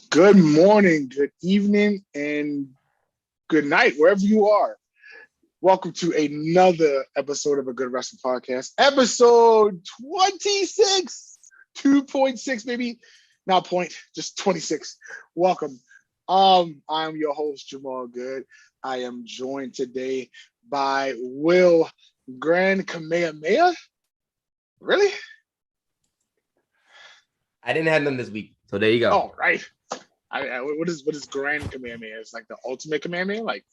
Good morning, good evening, and good night, wherever you are. Welcome to another episode of a Good Wrestling Podcast, episode 26, 2.6, maybe not point, just 26. Welcome. I'm your host, Jamal Good. I am joined today by Will Grand Kamehameha. Really? I didn't have them this week, so there you go. Oh, right. What is Grand Kamehameha? It's like the ultimate Kamehameha, like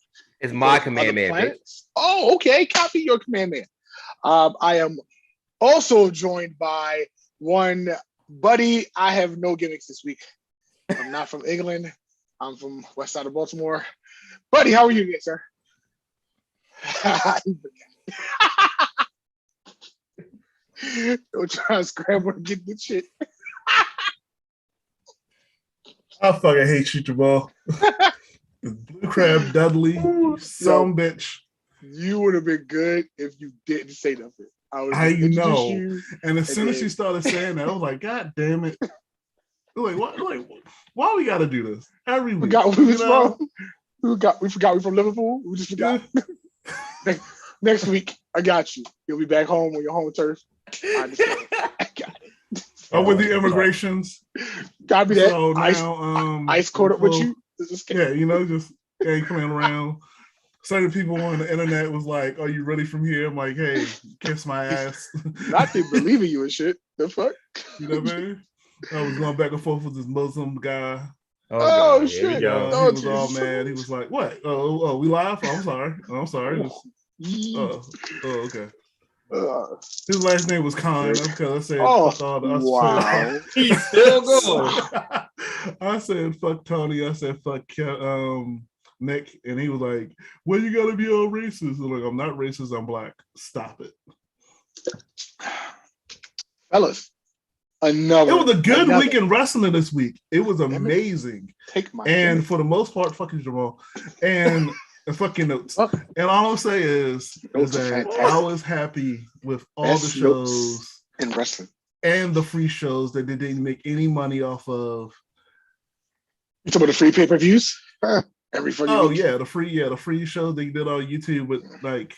It's my Kamehameha, bitch. Oh, okay. Copy your Kamehameha. I am also joined by one buddy. I have no gimmicks this week. I'm not from England. I'm from west side of Baltimore. Buddy, how are you today, sir? Don't try to scramble to get the shit. I fucking hate you, Jamal. Blue Crab Dudley, some bitch. You would have been good if you didn't say nothing. I know. And as soon as she started saying that, I was like, God damn it. Why we gotta do this? Every week. We forgot we're from Liverpool. We just forgot. Next week, I got you. You'll be back home on your home turf. I understand. I got it. With the immigrations. Copy that. So now, ice caught up with you. Yeah, coming around. Certain people on the internet was like, "Are you ready from here?" I'm like, "Hey, kiss my ass." Not they believe in you and shit. The fuck? You know what I mean? I was going back and forth with this Muslim guy. Oh shit! He was all mad. He was like, "What? Oh, we live? Oh, I'm sorry. Okay." His last name was Khan. Okay, I said, fuck all the wow. He's still going. I said, fuck Tony. I said, fuck Nick. And he was like, well, you gotta be all racist. I'm like, I'm not racist, I'm black. Stop it. Fellas, it was a good week in wrestling this week. It was amazing. And for the most part, fuck you, Jamal. And fucking notes. And all I'll say is that I was happy with all the shows in wrestling and the free shows that they didn't make any money off of. You talking about the free pay-per-views? Every fucking week. Yeah, the free shows they did on YouTube, but like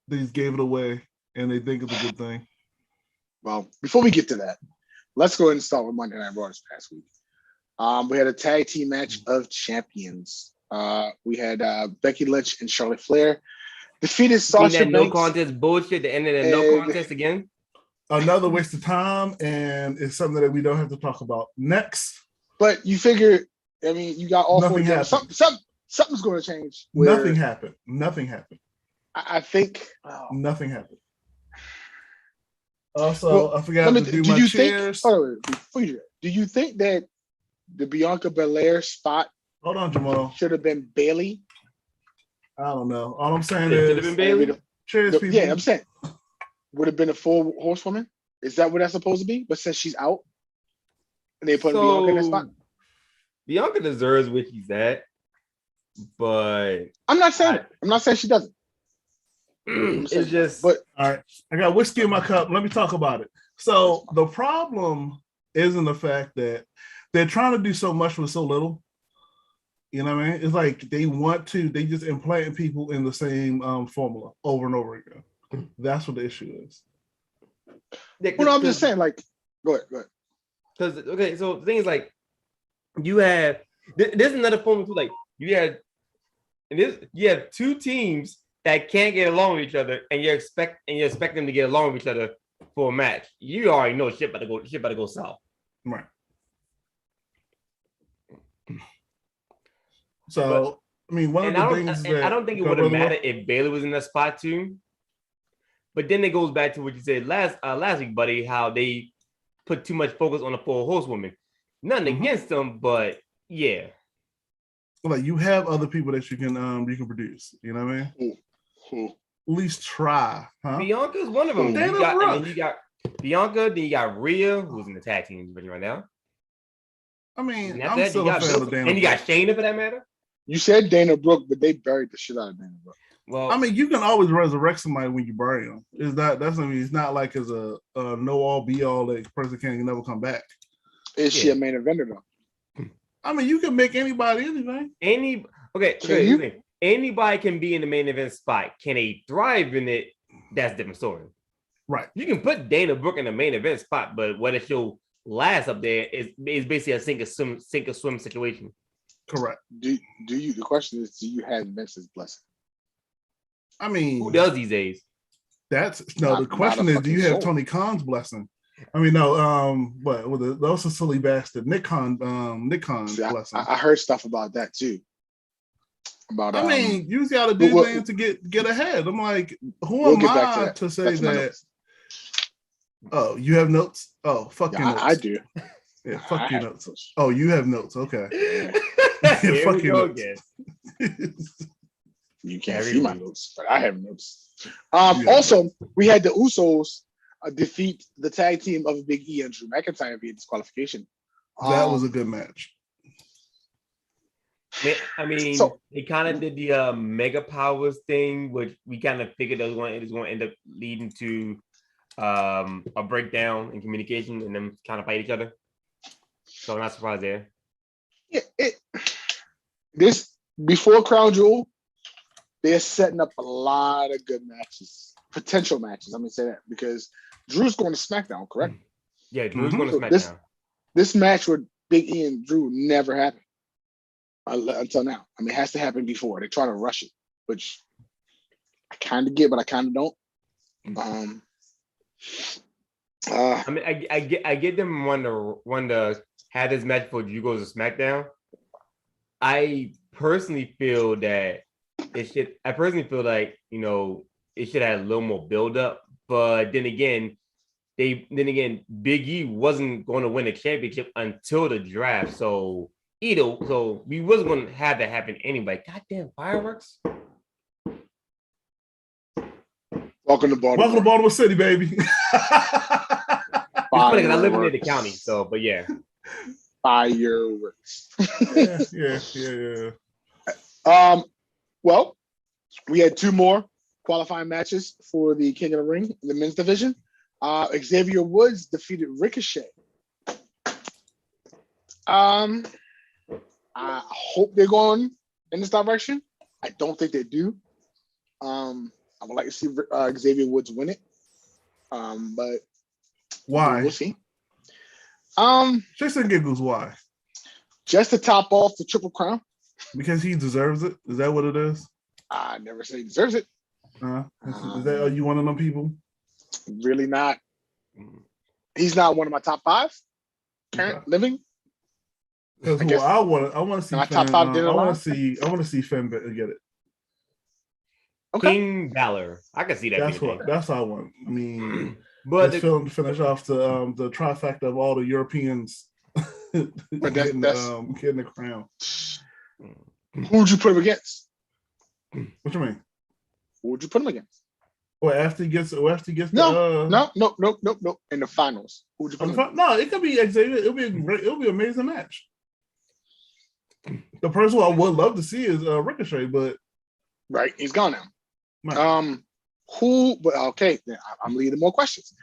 they just gave it away and they think it's a good thing. Well, before we get to that, let's go ahead and start with Monday Night Raw this past week. We had a tag team match of champions. We had Becky Lynch and Charlotte Flair defeated Sasha Banks. No contest bullshit. The end of the no contest again. Another waste of time, and it's something that we don't have to talk about next. But you figure, I mean, you got all four. Something's going to change. Nothing happened. I think nothing happened. Also, I forgot to do my cheers. Do you think that the Bianca Belair spot? Hold on, Jamal. Should have been Bailey. I don't know. All I'm saying is, should have been Bailey. Cheers, people. Yeah, I'm saying would have been a full horsewoman. Is that what that's supposed to be? But since she's out, and they put Bianca in that spot. Bianca deserves where she's at, but I'm not saying she doesn't. It's just. But all right, I got whiskey in my cup. Let me talk about it. So the problem isn't the fact that they're trying to do so much with so little. You know what I mean? It's like they just implant people in the same formula over and over again. That's what the issue is. Yeah, well, I'm just saying, like, go ahead. Because, okay, so the thing is, like, you have, there's another formula too, like, you have two teams that can't get along with each other, and you expect them to get along with each other for a match. You already know shit about to go south. Right. So, I mean, one of the things that I don't think it would have mattered if Bailey was in that spot too. But then it goes back to what you said last week, buddy, how they put too much focus on the four horsewomen. Nothing against them, but yeah. Like you have other people that you can produce. You know what I mean? At least try. Huh? Bianca's one of them. You got Bianca, then you got Rhea, who's in the tag team right now. I mean, I'm still a fan of Dana. And you got Shayna for that matter. You said Dana Brooke, but they buried the shit out of Dana Brooke. Well, I mean, you can always resurrect somebody when you bury them. It's not like it's a no all be all that person can't never come back. Is she a main eventer though? I mean, you can make anybody anything. Anybody can be in the main event spot. Can they thrive in it? That's a different story. Right. You can put Dana Brooke in the main event spot, but what if she'll last up there is basically a sink or swim situation. Correct. Do you? The question is, do you have Vince's blessing? I mean, who does these days? The question is, do you have Tony Khan's blessing? I mean, no. But with those are silly bastard Nick Khan's blessing. I heard stuff about that too. About I mean, you got to do things to get ahead. I'm like, who am I to say that? Oh, you have notes? Oh, fuck your notes. I do. Yeah, fuck your notes. Oh, you have notes. Okay. Yeah, fuck your notes. You can't see my notes, but I have notes. Also, we had the Usos defeat the tag team of Big E and Drew McIntyre via disqualification. That was a good match. I mean, they kind of did the Mega Powers thing, which we kind of figured it was going to end up leading to a breakdown in communication and them kind of fight each other. So I'm not surprised there. Yeah, this before Crown Jewel, they're setting up a lot of good matches, potential matches. Let me say that because Drew's going to SmackDown, correct? Yeah, Drew's going to SmackDown. This match with Big E and Drew never happened until now. I mean, it has to happen before. They try to rush it, which I kind of get, but I kind of don't. I mean, I get them want to have this match before Drew goes to SmackDown. I personally feel that it should. I personally feel like it should have a little more build up. But then again, Big E wasn't going to win the championship until the draft. So we wasn't going to have that happen anyway. Goddamn fireworks! Welcome to Baltimore. Welcome to Baltimore City, baby. It's funny because I live in the county, so but yeah. Fireworks. Yeah. Well, we had two more qualifying matches for the King of the Ring in the men's division. Xavier Woods defeated Ricochet. I hope they're going in this direction. I don't think they do. I would like to see Xavier Woods win it. But why? We'll see. Just and giggles, why? Just to top off the Triple Crown. Because he deserves it? Is that what it is? I never say he deserves it. Is that are you one of them people? Really not. He's not one of my top five current living. Because I want to see my top five I want to see Finn get it. Okay. King Balor. I can see that. That's what I want. I mean, but this film to finish off the trifecta of all the Europeans getting the crown. Who would you put him against? What you mean? Who would you put him against? Well, after he gets no. In the finals, who would you put him against? No, it could be Xavier. It'll be an amazing match. The person I would love to see is Ricochet, but right, he's gone now. Right. Okay, I'm leading more questions.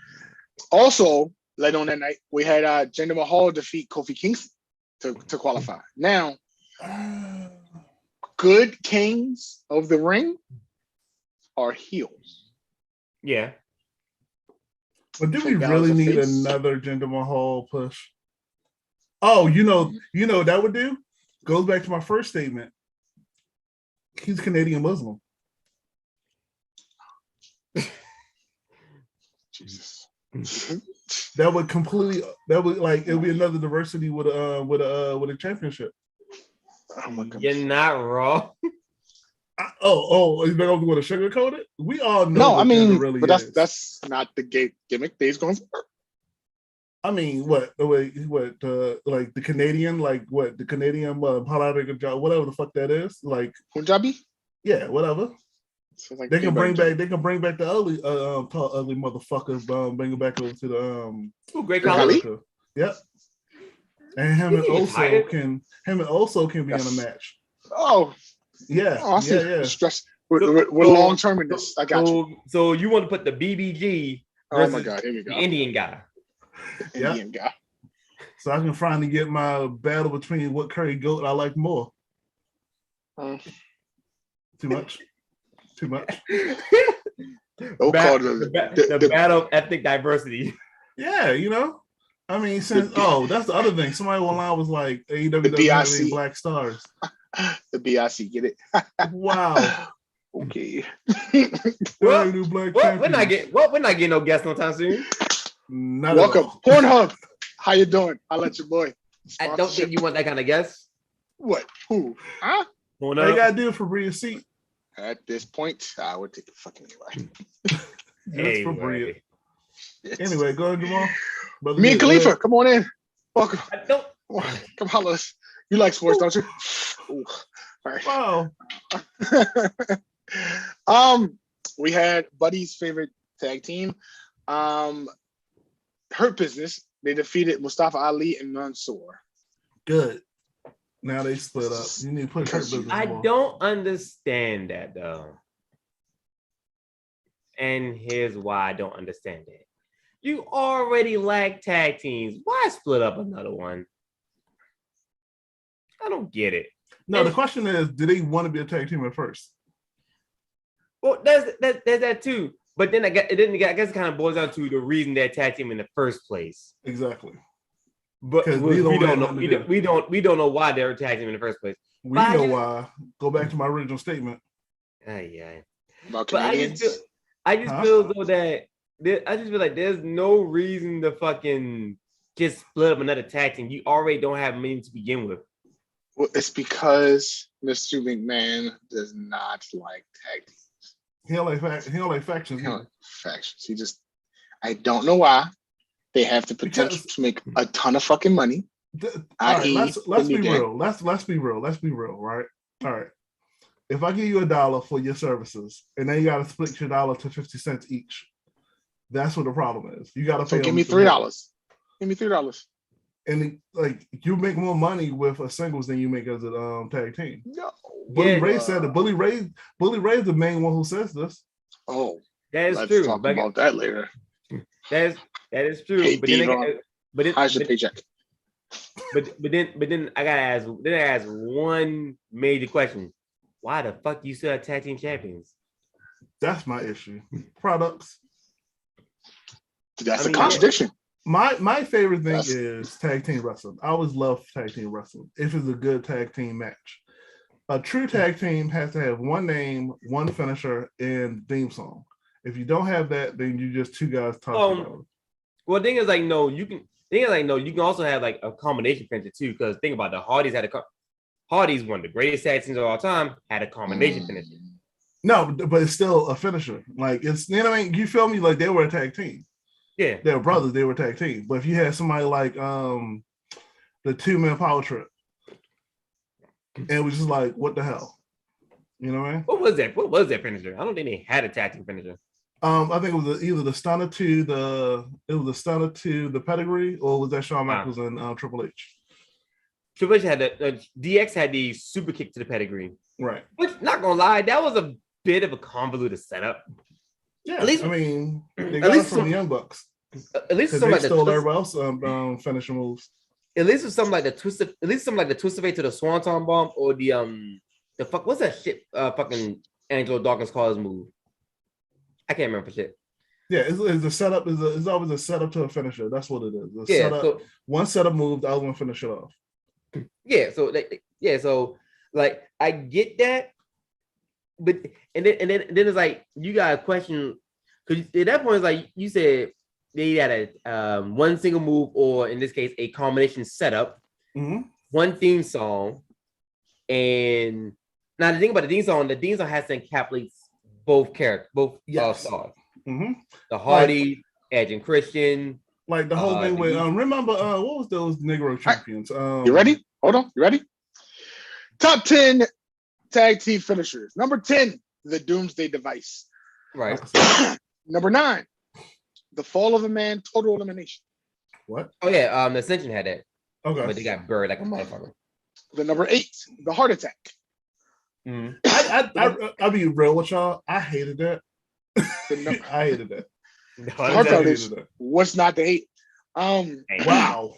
Also, later on that night, we had Jinder Mahal defeat Kofi Kingston to qualify. Now, good kings of the ring are heels. Yeah. But do we really need another Jinder Mahal push? Oh, you know what that would do? Goes back to my first statement. He's Canadian Muslim. Jesus. That would it would be another diversity with a championship. Oh my God. You're not wrong. Is that going to sugarcoat it? We all know. No, I mean, really but that's not the gimmick that he's going for. I mean, what the Canadian, whatever the fuck that is, like Punjabi? Yeah, whatever. So like they can bring back the ugly motherfuckers, bring it back over to the Great Khali. Yep. And him and Oso can be in a match. Oh. Yeah. Oh, I see. Yeah. Stress. We're long term in this. I got you. So you want to put the BBG versus my God, here we go. the Indian guy. Indian guy. so I can finally get my battle between what curry goat I like more. Too much. The battle of ethnic diversity. Yeah, you know. I mean, that's the other thing. Somebody online was like, AEW doesn't have any black stars. The BIC, get it? Wow. Okay. We're not getting no guests no time soon. Welcome, Pornhub. How you doing? I'll let your boy. I don't think you want that kind of guest. What? Who? Huh? What you gotta do for Bria's seat? At this point, I would take it fucking anyway. Just for Bria. Anyway, go ahead, Jamal. Brother, me and Khalifa, come on in. Welcome. I don't. Come holler us. You like sports, don't you? Ooh. All right. Wow. We had Buddy's favorite tag team, Hurt Business. They defeated Mustafa Ali and Mansoor. Good. Now they split up. You need to put Hurt Business. I don't understand that though. And here's why I don't understand it. You already lack tag teams. Why split up another one? I don't get it. No, the question is, do they want to be a tag team at first? Well, there's that too. But then I guess it kind of boils down to the reason they're tag team in the first place. Exactly. But we don't know why they're tag team in the first place. We know why. Go back to my original statement. Yeah. But I just feel though that I just feel like there's no reason to fucking just split up another tag team. You already don't have many to begin with. Well, it's because Mr. McMahon does not like tag teams. He don't like factions. He don't like factions. He just, I don't know why. They have the potential to make a ton of fucking money. Let's be real. Let's be real, right? All right. If I give you $1 for your services, and then you got to split your dollar to 50 cents each, that's what the problem is. You got to pay. So give me $3. Give me $3. And you make more money with a singles than you make as a tag team. No. Bully Ray said that. Bully Ray is the main one who says this. Oh, that is let's true. Talk about that later. That is true. Hey, but then, how's your paycheck? But then I gotta ask one major question. Why the fuck you still have tag team champions? That's my issue. Products. That's a contradiction. My favorite thing is tag team wrestling. I always love tag team wrestling. If it's a good tag team match. A true tag team has to have one name, one finisher, and theme song. If you don't have that, then you just two guys talking about it. Well, the thing is you can also have like a combination finisher too. Because think about it, the Hardys, one of the greatest tag teams of all time, had a combination finisher. No, but it's still a finisher. Like it's you feel me? Like they were a tag team. Yeah, they were brothers. They were a tag team. But if you had somebody like the 2-man power trip, and it was just like, what the hell? You know what I mean? What was that finisher? I don't think they had a tag team finisher. I think it was either the stunner to the pedigree, or was that Shawn Michaels and Triple H? Triple H had the DX had the super kick to the pedigree. Right. Which, not gonna lie, that was a bit of a convoluted setup. Yeah, at least they got it from the Young Bucks. At least they stole everybody else finishing moves. At least it's something like the twist of fate to the Swanton bomb, or the fuck, what's that shit? Fucking Angelo Dawkins calls move. I can't remember shit. Yeah, it's a setup. It's always a setup to a finisher. That's what it is. One setup move, the other one finish it off. Yeah. So I get that, but and then it's like you got a question, because at that point it's like you said they had a one single move, or in this case a combination setup, one theme song, and now the thing about the theme song has to encapsulate both characters, stars. Mm-hmm. The Hardy, Edge and Christian. Like the whole thing with remember what was those Negro champions? You ready? Hold on. You ready? Top 10 tag team finishers. Number 10, the Doomsday Device. Right. Number 9, the Fall of a Man, Total Elimination. What? Oh yeah, the Ascension had that. Okay. But they got buried like a motherfucker. The number 8, the Heart Attack. I'll be real with y'all. I hated that. I hated that. What's not to hate? Wow.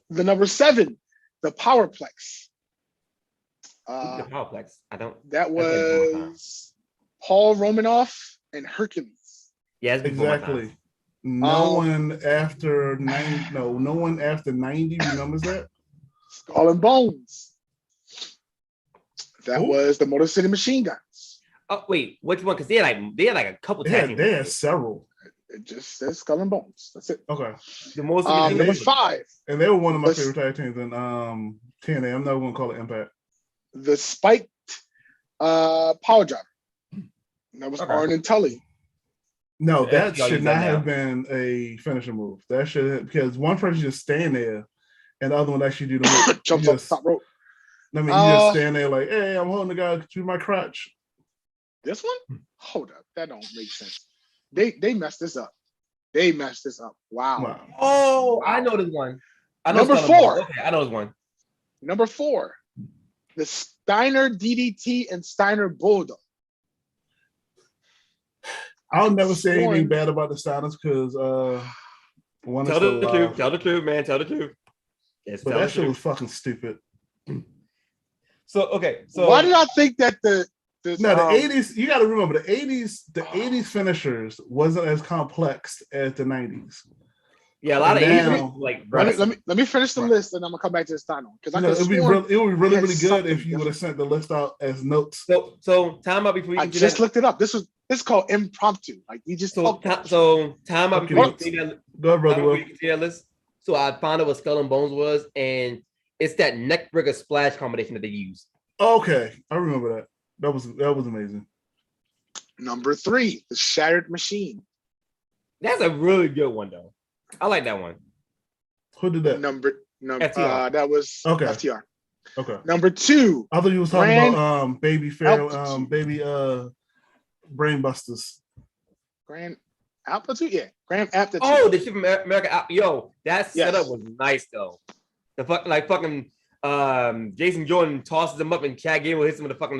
The number 7, the Powerplex. The Powerplex. I don't. That That's like before my time. was Paul Romanoff and Hercules. Yeah, it's before my time. Exactly. No one after 90. No one after 90 remembers that. Skull and Bones. That Who? was the Motor City Machine Guns. Oh wait, which one? Because they had like a couple tag teams. They had several. It just says Skull and Bones. That's it. Okay. The most Number 5. And they were one of my favorite tag teams in TNA. I'm not going to call it Impact. The Spiked Power Driver. That was Arn and Tully. No, Yeah, that should not have been a finishing move. That should have, because one person just stand there and the other one actually do the move. Jumps off the top rope. I mean, you just stand there like, hey, I'm holding the guy through my crotch. This one? Hold up. That don't make sense. They messed this up. They messed this up. Wow. Oh, wow. I know this one. Number 4. Okay, I know this one. Number 4. The Steiner DDT and Steiner Bulldog. I'll never say anything bad about the Steiners because one tell the truth. Tell the truth, man. Tell the truth. Yes, but that shit was fucking stupid. So why did I think that the 80s, you gotta remember the 80s finishers wasn't as complex as the 90s. Yeah, a lot of 80s like let me finish the list and I'm gonna come back to the Steiner because it would be really good if you would have sent the list out as notes. So time out before you I just looked it up. This is called impromptu. Like we just time out before you continue that. Go ahead, brother. That list. So I found out what Skull and Bones was, and it's that neck breaker splash combination that they use. Okay, I remember that. That was amazing. Number 3, the Shattered Machine. That's a really good one, though. I like that one. Who did that? Number FTR. That was FTR. Okay. Number 2. I thought you was talking about Baby Pharaoh, Baby Brainbusters. Grand Altitude, yeah. Grand Altitude. Oh, the shit from America. Yo, that setup was nice though. The fucking Jason Jordan tosses him up and Chad Gable hits him with a fucking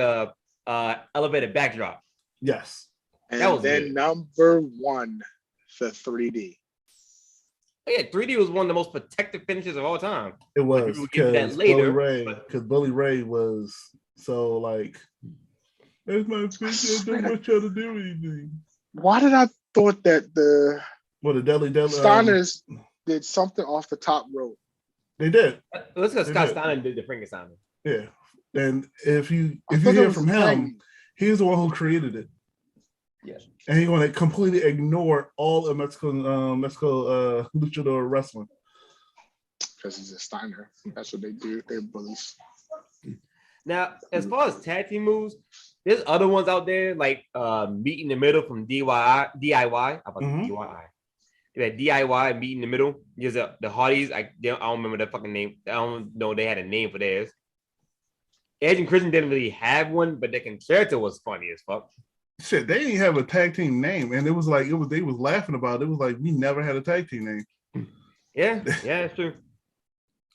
elevated backdrop. Yes. And that was then good. Number 1, the 3D. Yeah, 3D was one of the most protective finishes of all time. It was because Bully Ray was so like, that's my fish. I don't want y'all to do anything. Why did I thought that the Deli Steiners did something off the top rope? They did. Let's go. Scott Steiner did the Frankenstein. Yeah, and if you hear from him, he's the one who created it. Yes. And he's going to completely ignore all of Mexico luchador wrestling. Because he's a Steiner. That's what they do. They're bullies. Now, as far as tag team moves, there's other ones out there like Meet in the Middle from DIY. DIY. They had DIY and Meet in the Middle. There's the Hardys. I don't remember the fucking name. I don't know they had a name for theirs. Edge and Christian didn't really have one, but their character was funny as fuck. Shit, they didn't have a tag team name, and they was laughing about it. It was like we never had a tag team name. Yeah, that's true.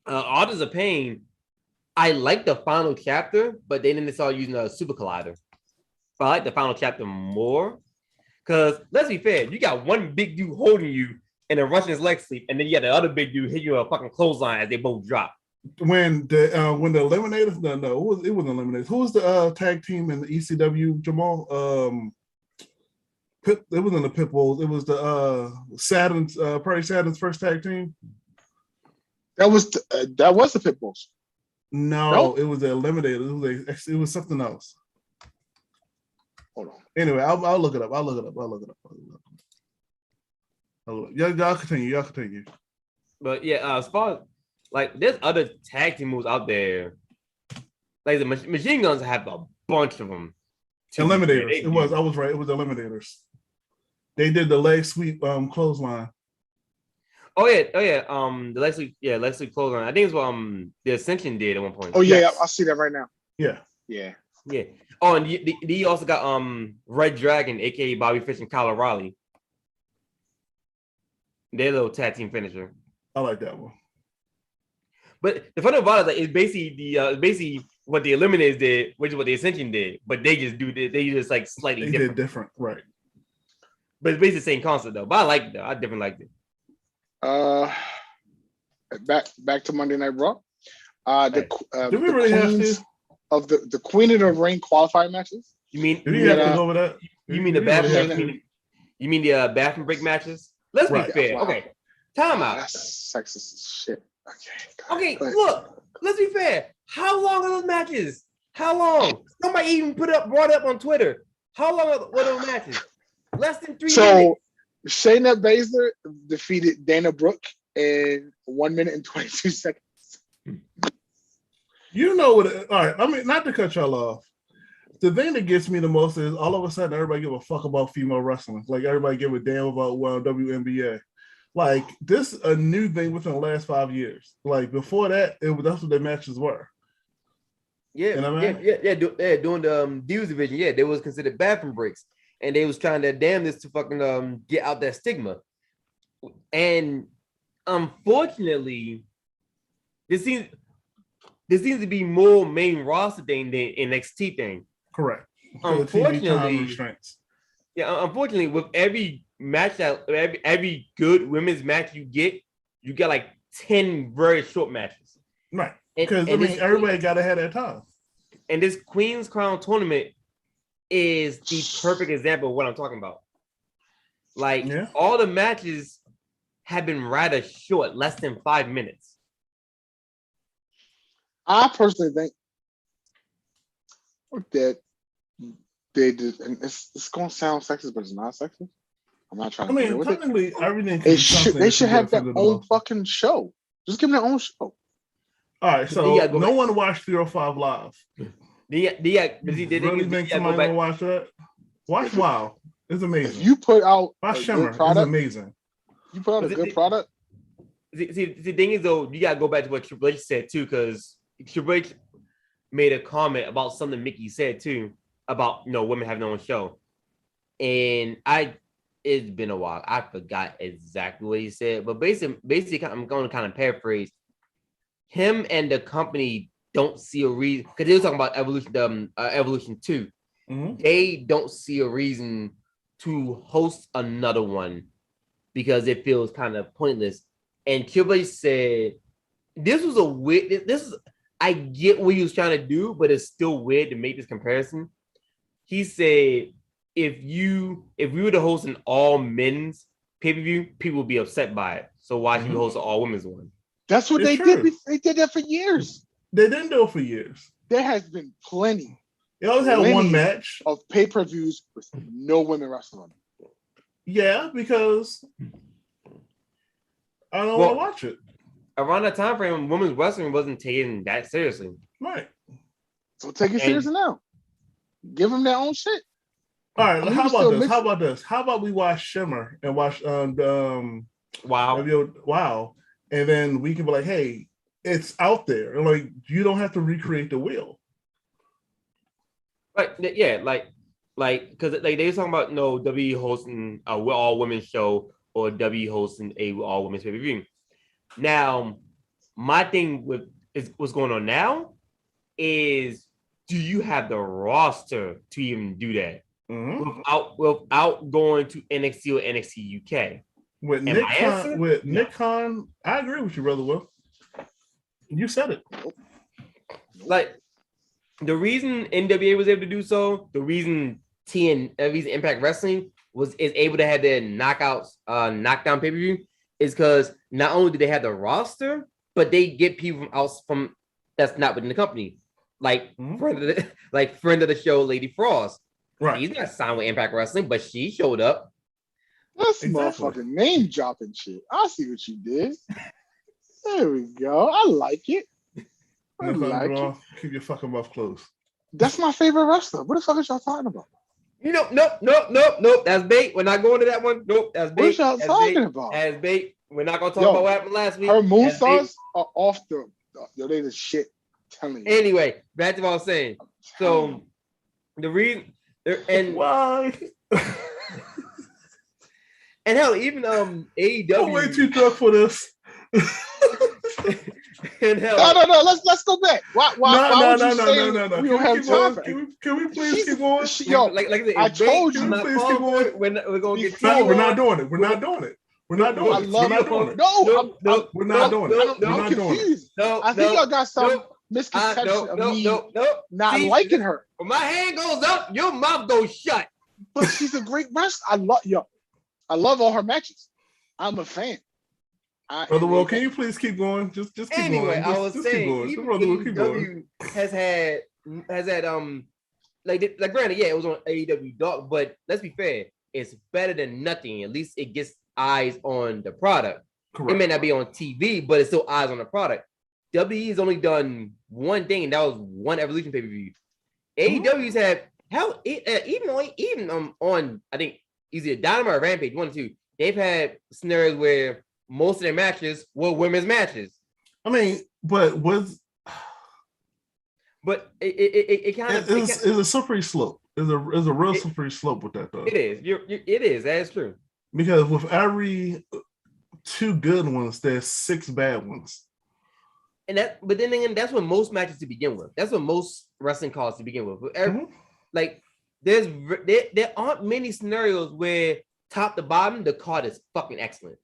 Authors of Pain. I like the final chapter, but they didn't start using a super collider. But I like the final chapter more. Because let's be fair, you got one big dude holding you and then rushing his leg sleep, and then you got the other big dude hit you a fucking clothesline as they both drop. When the Eliminators, it wasn't Eliminators. Who was the tag team in the ECW, Jamal? It wasn't the Pitbulls. It was the Saturn's Prairie Saturn's first tag team. That was the Pitbulls. No, it was the Eliminators. It was something else. Hold on. Anyway, I'll look it up. Y'all continue. But yeah, as far as like there's other tag team moves out there. Like the Machine Guns have a bunch of them. Eliminators. I was right. It was Eliminators. They did the leg sweep clothesline. Oh yeah. The leg sweep clothesline. I think it's what the Ascension did at one point. Oh yeah, yes. I see that right now. Yeah. Oh, and he also got Red Dragon, aka Bobby Fish and Kyle O'Reilly. Their little tag team finisher. I like that one. But the funny about it is like it's basically what the Eliminators did, which is what the Ascension did, but they just like slightly different. Did different, right? But it's basically the same concept though. But I liked it though. I definitely liked it. back to Monday Night Raw. Do we really have queens to? of the Queen of the Ring qualifying matches. You mean Do we have to go over that? you mean the bathroom? You mean the bathroom break matches? Let's be fair. Wow. Okay, time out. That's sexist as shit. Okay, look. Let's be fair. How long are those matches? How long? Somebody even brought up on Twitter. How long were those matches? Less than 3 minutes. So Shayna Baszler defeated Dana Brooke in 1 minute and 22 seconds. You know what? All right, I mean, not to cut y'all off. The thing that gets me the most is all of a sudden everybody give a fuck about female wrestling. Like everybody give a damn about WNBA. Like this is a new thing within the last 5 years. Like before that, that's what their matches were. Yeah, you know what I mean? Yeah, doing the Divas division. Yeah, they was considered bathroom breaks, and they was trying to damn this to fucking get out that stigma. And unfortunately, this seems to be more main roster thing than NXT thing. Correct. Unfortunately, with every match every good women's match you get like 10 very short matches. Right. Because everybody gotta have their time. And this Queen's Crown tournament is the perfect example of what I'm talking about. Like all the matches have been rather short, less than 5 minutes. I personally think that they did, and it's going to sound sexist, but it's not sexist. I'm not trying to. I mean, technically, everything. They should have their own fucking show. Just give them their own show. All right, so no one watched 305 Live. Really think somebody gonna watch that? Watch WoW. It's amazing. If you put out watch Shimmer. It's amazing. You put out a good product. See, the thing is though, you gotta go back to what Triple H said too, because Triple H made a comment about something Mickey said too about women having their own show, and it's been a while. I forgot exactly what he said, but basically, I'm going to kind of paraphrase. Him and the company don't see a reason, because they were talking about Evolution 2. Mm-hmm. They don't see a reason to host another one because it feels kind of pointless. And Triple H said, "This was a weird. I get what he was trying to do, but it's still weird to make this comparison." He said, if we were to host an all men's pay-per-view, people would be upset by it. So why should we host an all women's one? That's what they did. They did that for years. They didn't do it for years. There has been plenty. They always had one match of pay-per-views with no women wrestling. Yeah, because I don't want to watch it. Around that time frame, women's wrestling wasn't taken that seriously. Right. So take it seriously now. Give them their own shit. All right, how about this? How about we watch Shimmer and watch Wow, and then we can be like, hey, it's out there, and like you don't have to recreate the wheel. Like because like they were talking about WWE hosting a all women show or WWE hosting a all women's pay per view. Now, my thing is what's going on now is, do you have the roster to even do that? Mm-hmm. Without going to NXT or NXT UK. With Nick Khan, I agree with you, brother Will. You said it. Like the reason NWA was able to do so, the reason Impact Wrestling is able to have their knockdown pay-per-view is because not only do they have the roster, but they get people from that's not within the company. Like friend of the show, Lady Frost. Right. She's not signed with Impact Wrestling, but she showed up. That's motherfucking name dropping shit. I see what you did. There we go. I like it. Keep your fucking mouth closed. That's my favorite wrestler. What the fuck is y'all talking about? Nope. That's bait. We're not going to that one. Nope, that's bait. What y'all talking about? As bait. We're not gonna talk about what happened last week. Her moonsaults are off the. They the shit. Telling you. Anyway, back to what I was saying. So the reason and why. And hell, even AEW. I'm way too drunk for this. And hell, no. Let's go back. Why no. We don't have time. Can we please keep on? Like I told you, we're gonna get. We're not doing it. We're not doing it. We're not doing I it. love We're not doing it. No, We're not doing it. We're I'm not doing it. confused. I think y'all got some misconception of me not liking her. When my hand goes up, your mouth goes shut. But she's a great wrestler. I love all her matches. I'm a fan. Brother Will, can you please keep going? Just keep anyway, going. I was saying, even AEW has had like granted, yeah, it was on AEW Dark, but let's be fair, it's better than nothing. At least it gets eyes on the product. Correct. It may not be on TV, but it's still eyes on the product. WWE's only done one thing, and that was one Evolution pay-per-view. AEW's have hell, even on I think either Dynamite or Rampage, 1 or 2, they've had scenarios where most of their matches were women's matches. I mean, but it kind of it's a slippery slope. It's a real slippery slope with that though. It is. It is. That's true. Because with every 2 good ones, there's 6 bad ones. But then again, that's what most matches to begin with. That's what most wrestling calls to begin with. Like there aren't many scenarios where top to bottom the card is fucking excellent.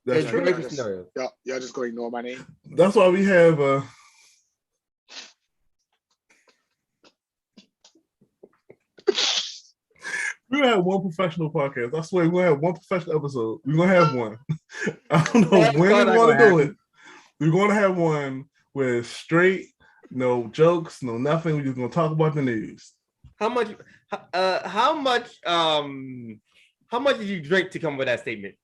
That's very few scenarios. Y'all just gonna ignore my name. That's why we have we're gonna have one professional podcast. I swear we're gonna have one professional episode. We're gonna have one. I don't know when we're gonna do it. We're gonna have one with straight, no jokes, no nothing. We're just gonna talk about the news. How much did you drink to come with that statement?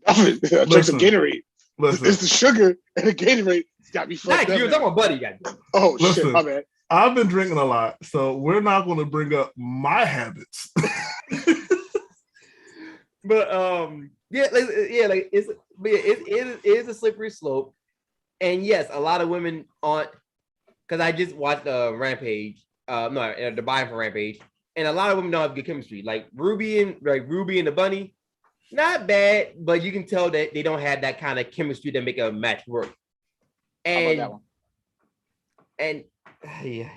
I drink some Gatorade. It's the sugar and the Gatorade. It's got me fucked up. You were talking about buddy, guys. Oh shit, my bad. I've been drinking a lot, so we're not going to bring up my habits. But it is a slippery slope, and yes, a lot of women aren't. Because I just watched Rampage, the buy for Rampage, and a lot of women don't have good chemistry. Like Ruby and the Bunny, not bad, but you can tell that they don't have that kind of chemistry to make a match work. And that one. And hey,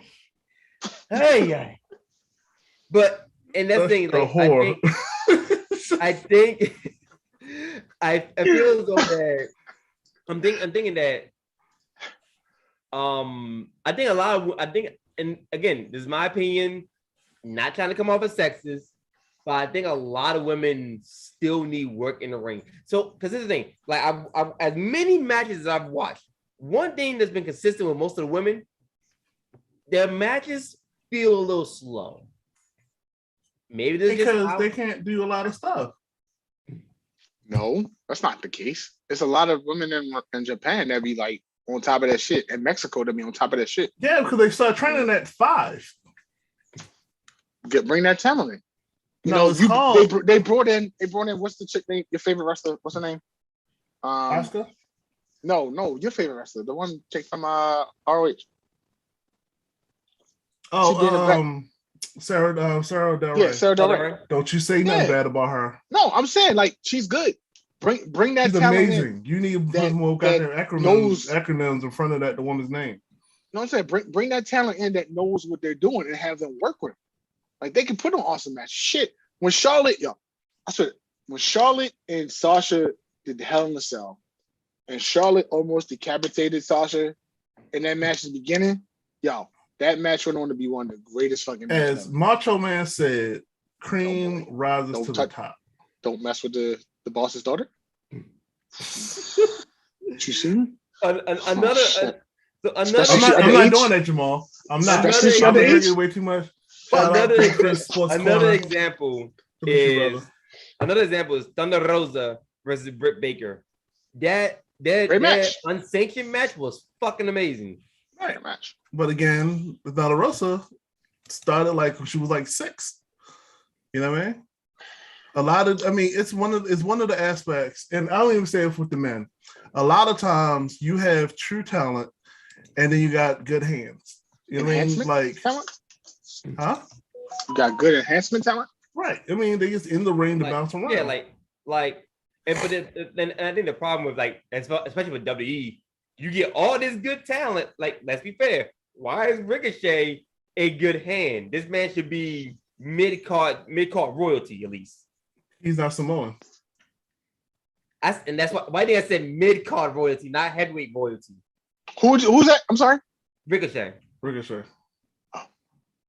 but and that's the thing, like I think I feel as though that I'm thinking that and again, this is my opinion, not trying to come off as sexist, but I think a lot of women still need work in the ring. So, because this is the thing, like I've as many matches as I've watched, one thing that's been consistent with most of the women, their matches feel a little slow. Maybe because they can't do a lot of stuff. No, that's not the case. There's a lot of women in Japan that be like on top of that shit, and Mexico that be on top of that shit. Yeah, because they start training at 5. Bring that talent in. They brought in. What's the chick name? Your favorite wrestler? What's her name? Asuka. No, your favorite wrestler, the one chick from ROH. Oh, Sarah Del Rey. Yeah, Sarah Del Rey. Don't you say nothing bad about her. No, I'm saying like she's good. Bring that she's talent amazing. in. You need to put more goddamn acronyms in front of the woman's name. No, I'm saying bring that talent in that knows what they're doing and have them work with them. Like they can put on awesome match. Shit. When Charlotte and Sasha did the Hell in a Cell, and Charlotte almost decapitated Sasha in that match at the beginning, that match went on to be one of the greatest fucking matches. As Macho Man said, cream rises to the top. Don't mess with the boss's daughter. You see me? I'm not doing that, Jamal. I'm not. I'm drinking way too much. Another example is Thunder Rosa versus Britt Baker. That unsanctioned match was fucking amazing. Right match. But again, Thunder Rosa started like she was like 6. You know what I mean? It's one of the aspects, and I don't even say it with the men. A lot of times you have true talent, and then you got good hands. You know what I mean? Like talent? Huh? You got good enhancement talent? Right. I mean, they just in the ring to bounce around. Yeah, but I think the problem with especially with WWE, you get all this good talent. Like, let's be fair. Why is Ricochet a good hand? This man should be mid-card royalty at least. He's not Samoan. And that's why I think I said mid card royalty, not heavyweight royalty. Who's that? I'm sorry. Ricochet,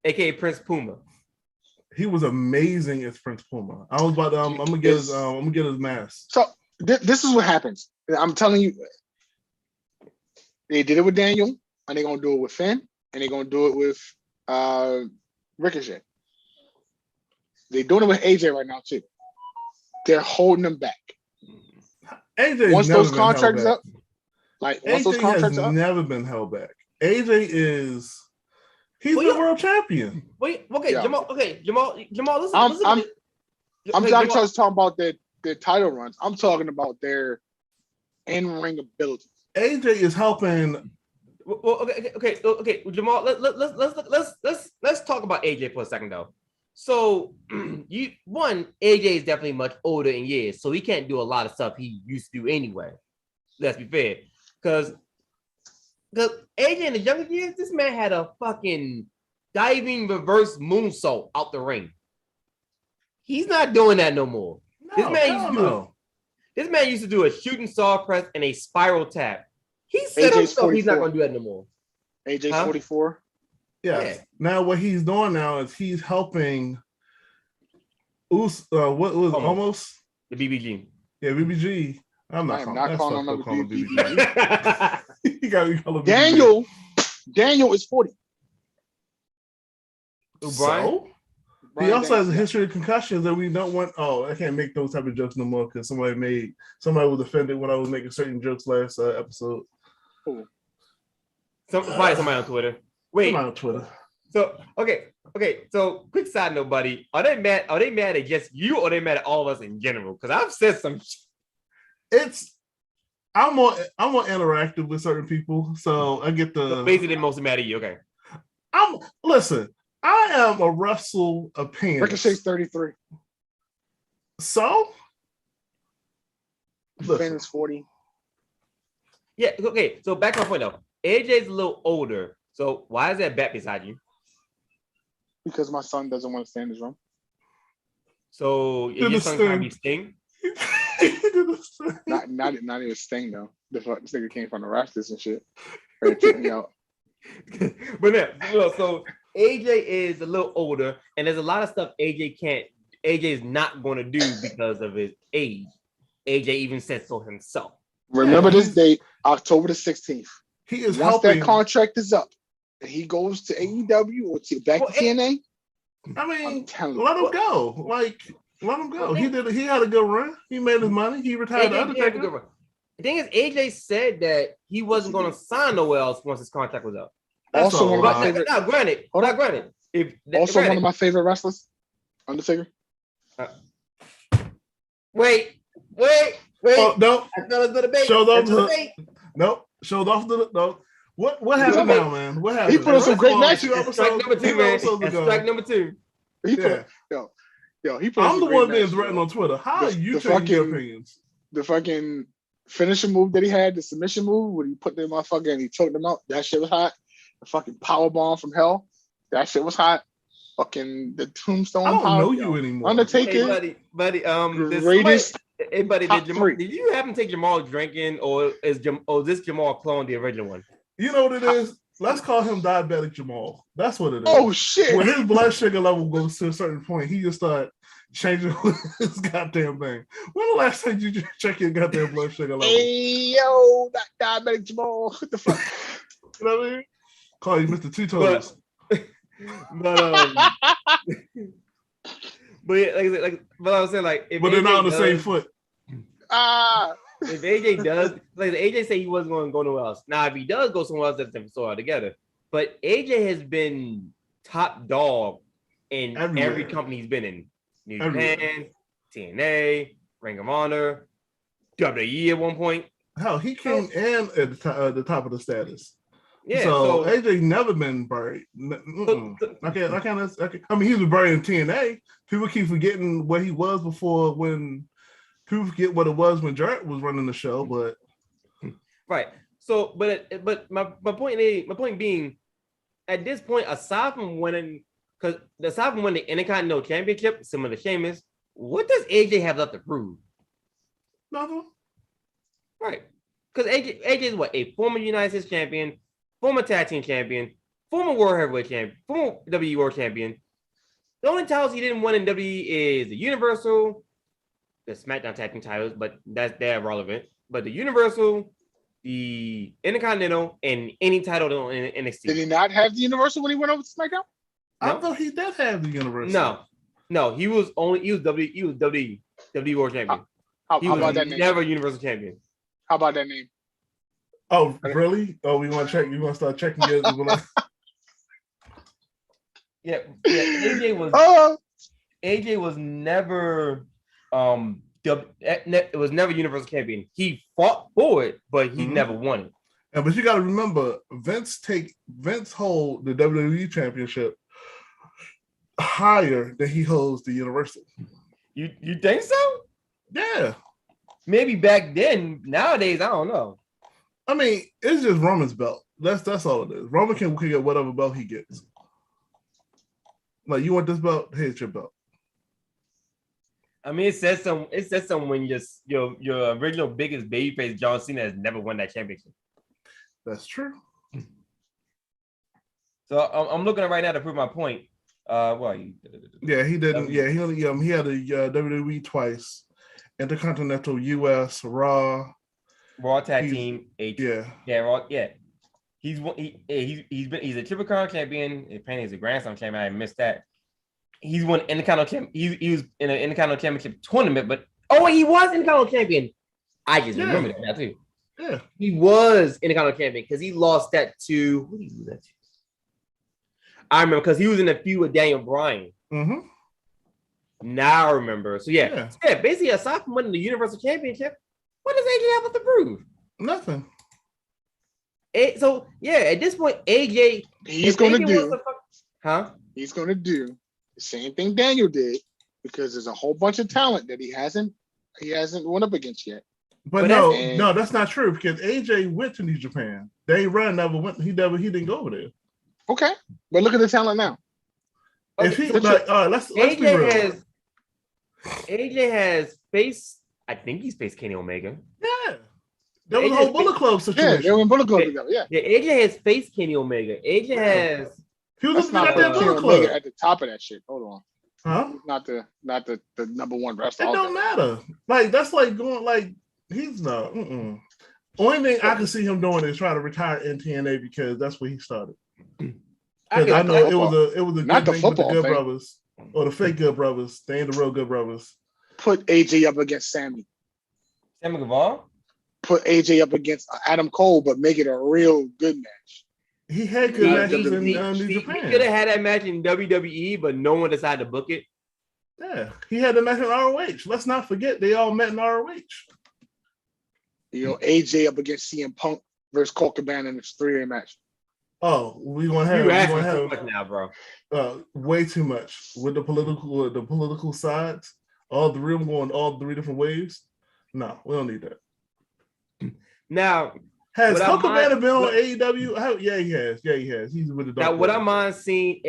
aka Prince Puma. He was amazing as Prince Puma. I was about to, I'm gonna get his mask. So this is what happens. I'm telling you, they did it with Daniel, and they're gonna do it with Finn, and they're gonna do it with Ricochet. They're doing it with AJ right now too. They're holding them back. AJ once those contracts up, once those contracts up, never been held back. AJ he's the world champion. Wait, okay, yeah. Jamal, listen. I'm not just talking about their title runs. I'm talking about their in-ring ability. AJ is helping. Well, okay. Jamal, let's talk about AJ for a second though. So, AJ is definitely much older in years, so he can't do a lot of stuff he used to do anyway. Let's be fair, because AJ in the younger years, this man had a fucking diving reverse moonsault out the ring. He's not doing that no more. This man used to do a shooting saw press and a spiral tap. He said himself he's not going to do that no more. AJ's 44. Yes. Yeah. Now what he's doing now is he's helping almost the BBG. Yeah, BBG. I'm not calling him BBG. You got me calling Daniel. Daniel is 40. So he also has a history of concussions that we don't want. Oh, I can't make those type of jokes no more because somebody was offended when I was making certain jokes last episode. Cool. Somebody on Twitter. Wait. On Twitter. So okay. So quick side note, buddy. Are they mad at just you, or are they mad at all of us in general? Because I've said some. I'm more interactive with certain people, so I get the. So basically, they're mostly mad at you. Okay. Listen. I am a wrestle opinion. Ricochet's 33. So. Finn is 40. Yeah. Okay. So back to my point though. AJ's a little older. So why is that bat beside you? Because my son doesn't want to stay in his room. So is your son trying to be Sting? not even Sting though. This nigga came from the rafters and shit. Ready to kick me out. But so AJ is a little older, and there's a lot of stuff AJ is not going to do because of his age. AJ even said so himself. Remember this date, October the 16th. He is Once helping. That contract is up, and he goes to AEW or back to TNA. I mean, let him go. Let him go. He had a good run. He made his money. He retired. The thing is, AJ said that he wasn't going to sign nowhere else once his contract was up. Also, one of my favorite. Granted. One of my favorite wrestlers, Undertaker. Wait. Oh, no. That's not a debate. Showed off the. What happened now, man? What happened? He put on some great matches. Strike number 2, man. Strike number 2. He put I'm the one being threatened on Twitter. How are you changing your opinions? The fucking finishing move that he had, the submission move, when he put the motherfucker and he choked him out, that shit was hot. The fucking power bomb from hell, that shit was hot. Fucking the tombstone. I don't know you anymore. Undertaker. Hey, buddy. Greatest. Hey, buddy. Did you happen to take Jamal drinking, or is this Jamal clone the original one? You know what it is? Let's call him diabetic Jamal. That's what it is. Oh shit! When his blood sugar level goes to a certain point, he just start changing his goddamn thing. When the last time you check your goddamn blood sugar level? Hey yo, that diabetic Jamal. What the fuck? You know what I mean? Call you Mr. Two Toes. But yeah, but I was saying but they're not on the same foot. If AJ does, AJ said he wasn't going to go nowhere else. Now, if he does go somewhere else, that's a different story altogether. But AJ has been top dog in every company he's been in. New Japan, TNA, Ring of Honor, WWE at one point. Hell, he came in at the top of the status. Yeah, so AJ never been buried. I mean, he was buried in TNA. People keep forgetting what he was before when. People forget what it was when Jarrett was running the show, but right. So, but my point being, at this point, aside from winning the Intercontinental Championship, similar to Sheamus, what does AJ have left to prove? Nothing. Right. Because AJ is what? A former United States champion, former tag team champion, former World Heavyweight champion, former WWE World Champion. The only titles he didn't win in WWE is the Universal, the SmackDown tag team titles, but they're irrelevant. But the Universal, the Intercontinental, and any title in NXT. Did he not have the Universal when he went over to SmackDown? I thought he did have the Universal. No, he was WWE World Champion. How He was about that name? never Universal Champion. How about that name? Oh, really? Oh, we want to check. You want to start checking your. Yeah. AJ was never it was never Universal Champion. He fought for it, but he never won it. Yeah, but you got to remember, Vince hold the WWE Championship higher than he holds the Universal. You think so? Yeah. Maybe back then. Nowadays, I don't know. I mean, it's just Roman's belt. That's all it is. Roman can get whatever belt he gets. Like, you want this belt? Here's your belt. I mean, it says some when your original biggest babyface John Cena has never won that championship. That's true. So I'm looking at right now to prove my point. Yeah, he didn't. Yeah, he had a WWE twice, Intercontinental, US, Raw tag team. Raw. Yeah. He's a Triple Crown champion. Apparently, he's a Grand Slam champion. I missed that. He's won Intercontinental. He was in an Intercontinental Championship tournament, but he was Intercontinental champion. I just remember that now too. Yeah, he was Intercontinental champion because he lost that to who did he lose that to? I remember because he was in a feud with Daniel Bryan. Mm-hmm. Now I remember. So yeah. Basically, aside from winning the Universal Championship, what does AJ have to prove? Nothing. So at this point, AJ he's going to do. He's going to do the same thing Daniel did because there's a whole bunch of talent that he hasn't won up against yet. But no, that's not true because AJ went to New Japan. Daniel Bryan never went. He didn't go over there. Okay, but look at the talent now. If he let's be real. AJ has faced. I think he's faced Kenny Omega. Yeah. That was a whole Bullet Club situation. Yeah, they were in Bullet Club together. Yeah. AJ has faced Kenny Omega. AJ has. He was not that Bullet Club at the top of that shit. Hold on. Huh? Not the number one wrestler. It don't matter. Like that's like going like he's not. Only thing I can see him doing is trying to retire in TNA because that's where he started. Because I know it was a not good the thing with the Good thing. Brothers or the fake Good Brothers. They ain't the real Good Brothers. Put AJ up against Sammy. Sammy Guevara? Put AJ up against Adam Cole, but make it a real good match. He had good matches in New Japan. He could have had that match in WWE, but no one decided to book it. Yeah, he had the match in ROH. Let's not forget they all met in ROH. AJ up against CM Punk versus Colt Cabana in this 3-way match. Oh, we gonna have too much now, bro. Way too much with the political sides. All the room going all 3 different waves. No, we don't need that. Now, has Colt Cabana been on AEW? Yeah, he has. Yeah, he has. He's with the. Now, would I mind seeing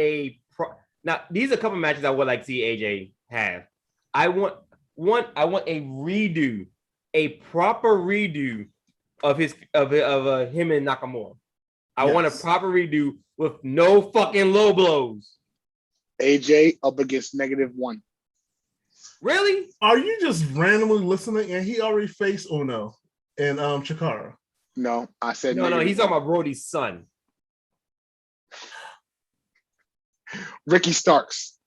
now? These are a couple matches I would like to see AJ have. I want a redo, a proper redo of him and Nakamura. I want a proper redo with no fucking low blows. AJ up against -1. Really? Are you just randomly listening? And he already faced Uno and Chikara. No, I said no. He's talking about Brody's son, Ricky Starks,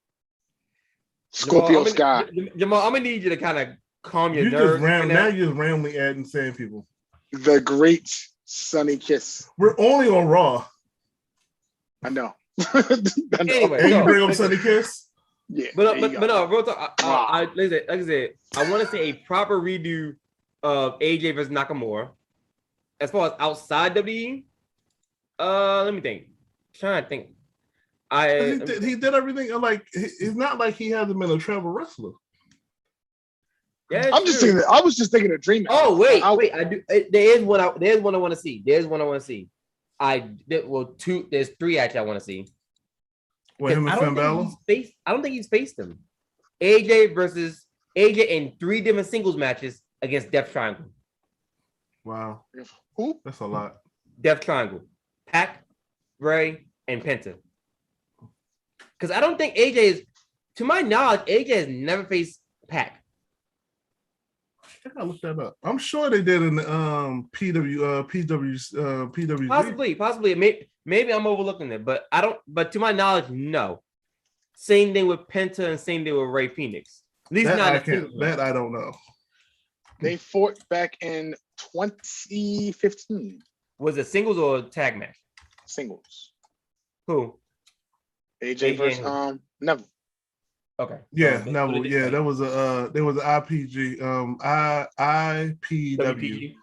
Scorpio Sky. Jamal, I'm gonna need you to kind of calm your nerves. Now you're just randomly adding saying people. The Great Sonny Kiss. We're only on Raw. I know. Anyway, and you bring up Sonny Kiss. Yeah, but no, real talk. Like I said, I want to see a proper redo of AJ versus Nakamura. As far as outside WWE, let me think. I'm trying to think. He did everything. Like it's not like he hasn't been a travel wrestler. Yeah, I was just thinking of Dream Match. Oh wait. I do. There's one I want to see. There's 3 actually I want to see. What, him and Finn Balor? I don't think he's faced him. AJ in 3 different singles matches against Death Triangle. Wow. Who? That's a lot. Death Triangle. Pac, Ray, and Penta. Because I don't think AJ is, to my knowledge, AJ has never faced Pac. I gotta look that up. I'm sure they did in the PWG. Possibly. Maybe I'm overlooking it, but I don't. But to my knowledge, no. Same thing with Penta and same thing with Ray Phoenix. At least that I don't know. They fought back in 2015. Was it singles or tag match? Singles. Who? AJ versus Neville. Okay. Yeah, Neville. Yeah, that was there was an IPG. IPW. WPG?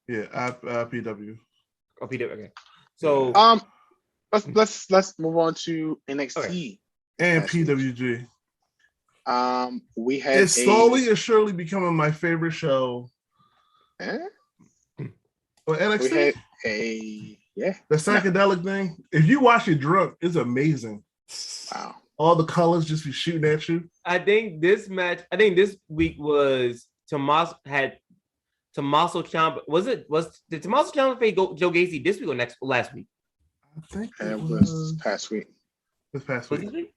Yeah, IPW. Oh, PW. Okay. So let's move on to NXT. Okay. And PWG. We had it's slowly and surely becoming my favorite show. Well, NXT. We had the psychedelic thing. If you watch it drunk, it's amazing. Wow. All the colors just be shooting at you. I think this week was Tommaso Ciampa. Did Tommaso Ciampa face Joe Gacy this week or last week? I think it was past week. This past week. Was this week?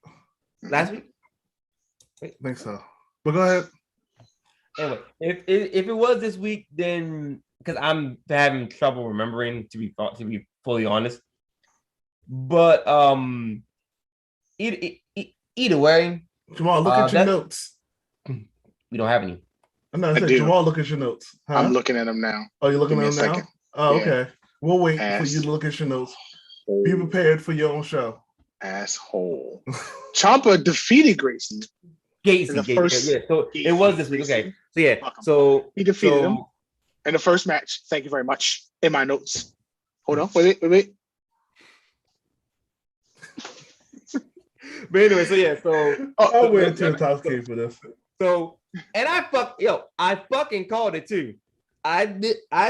Last week? I think so. But go ahead. Anyway, if it was this week, then because I'm having trouble remembering to be fully honest. But either way, Jamal, look at your notes. We don't have any. I'm not saying Jamal, look at your notes. Huh? I'm looking at them now. Oh, you're looking at them now? Oh, yeah. Okay. We'll wait for you to look at your notes. Be prepared for your own show. Asshole. Ciampa defeated Gacy. First, yeah. So it was this week. Okay. So yeah. So he defeated him in the first match. Thank you very much. In my notes. Hold on. Wait. But anyway, so yeah. So I went to the top game for this. So and I fucking called it too. I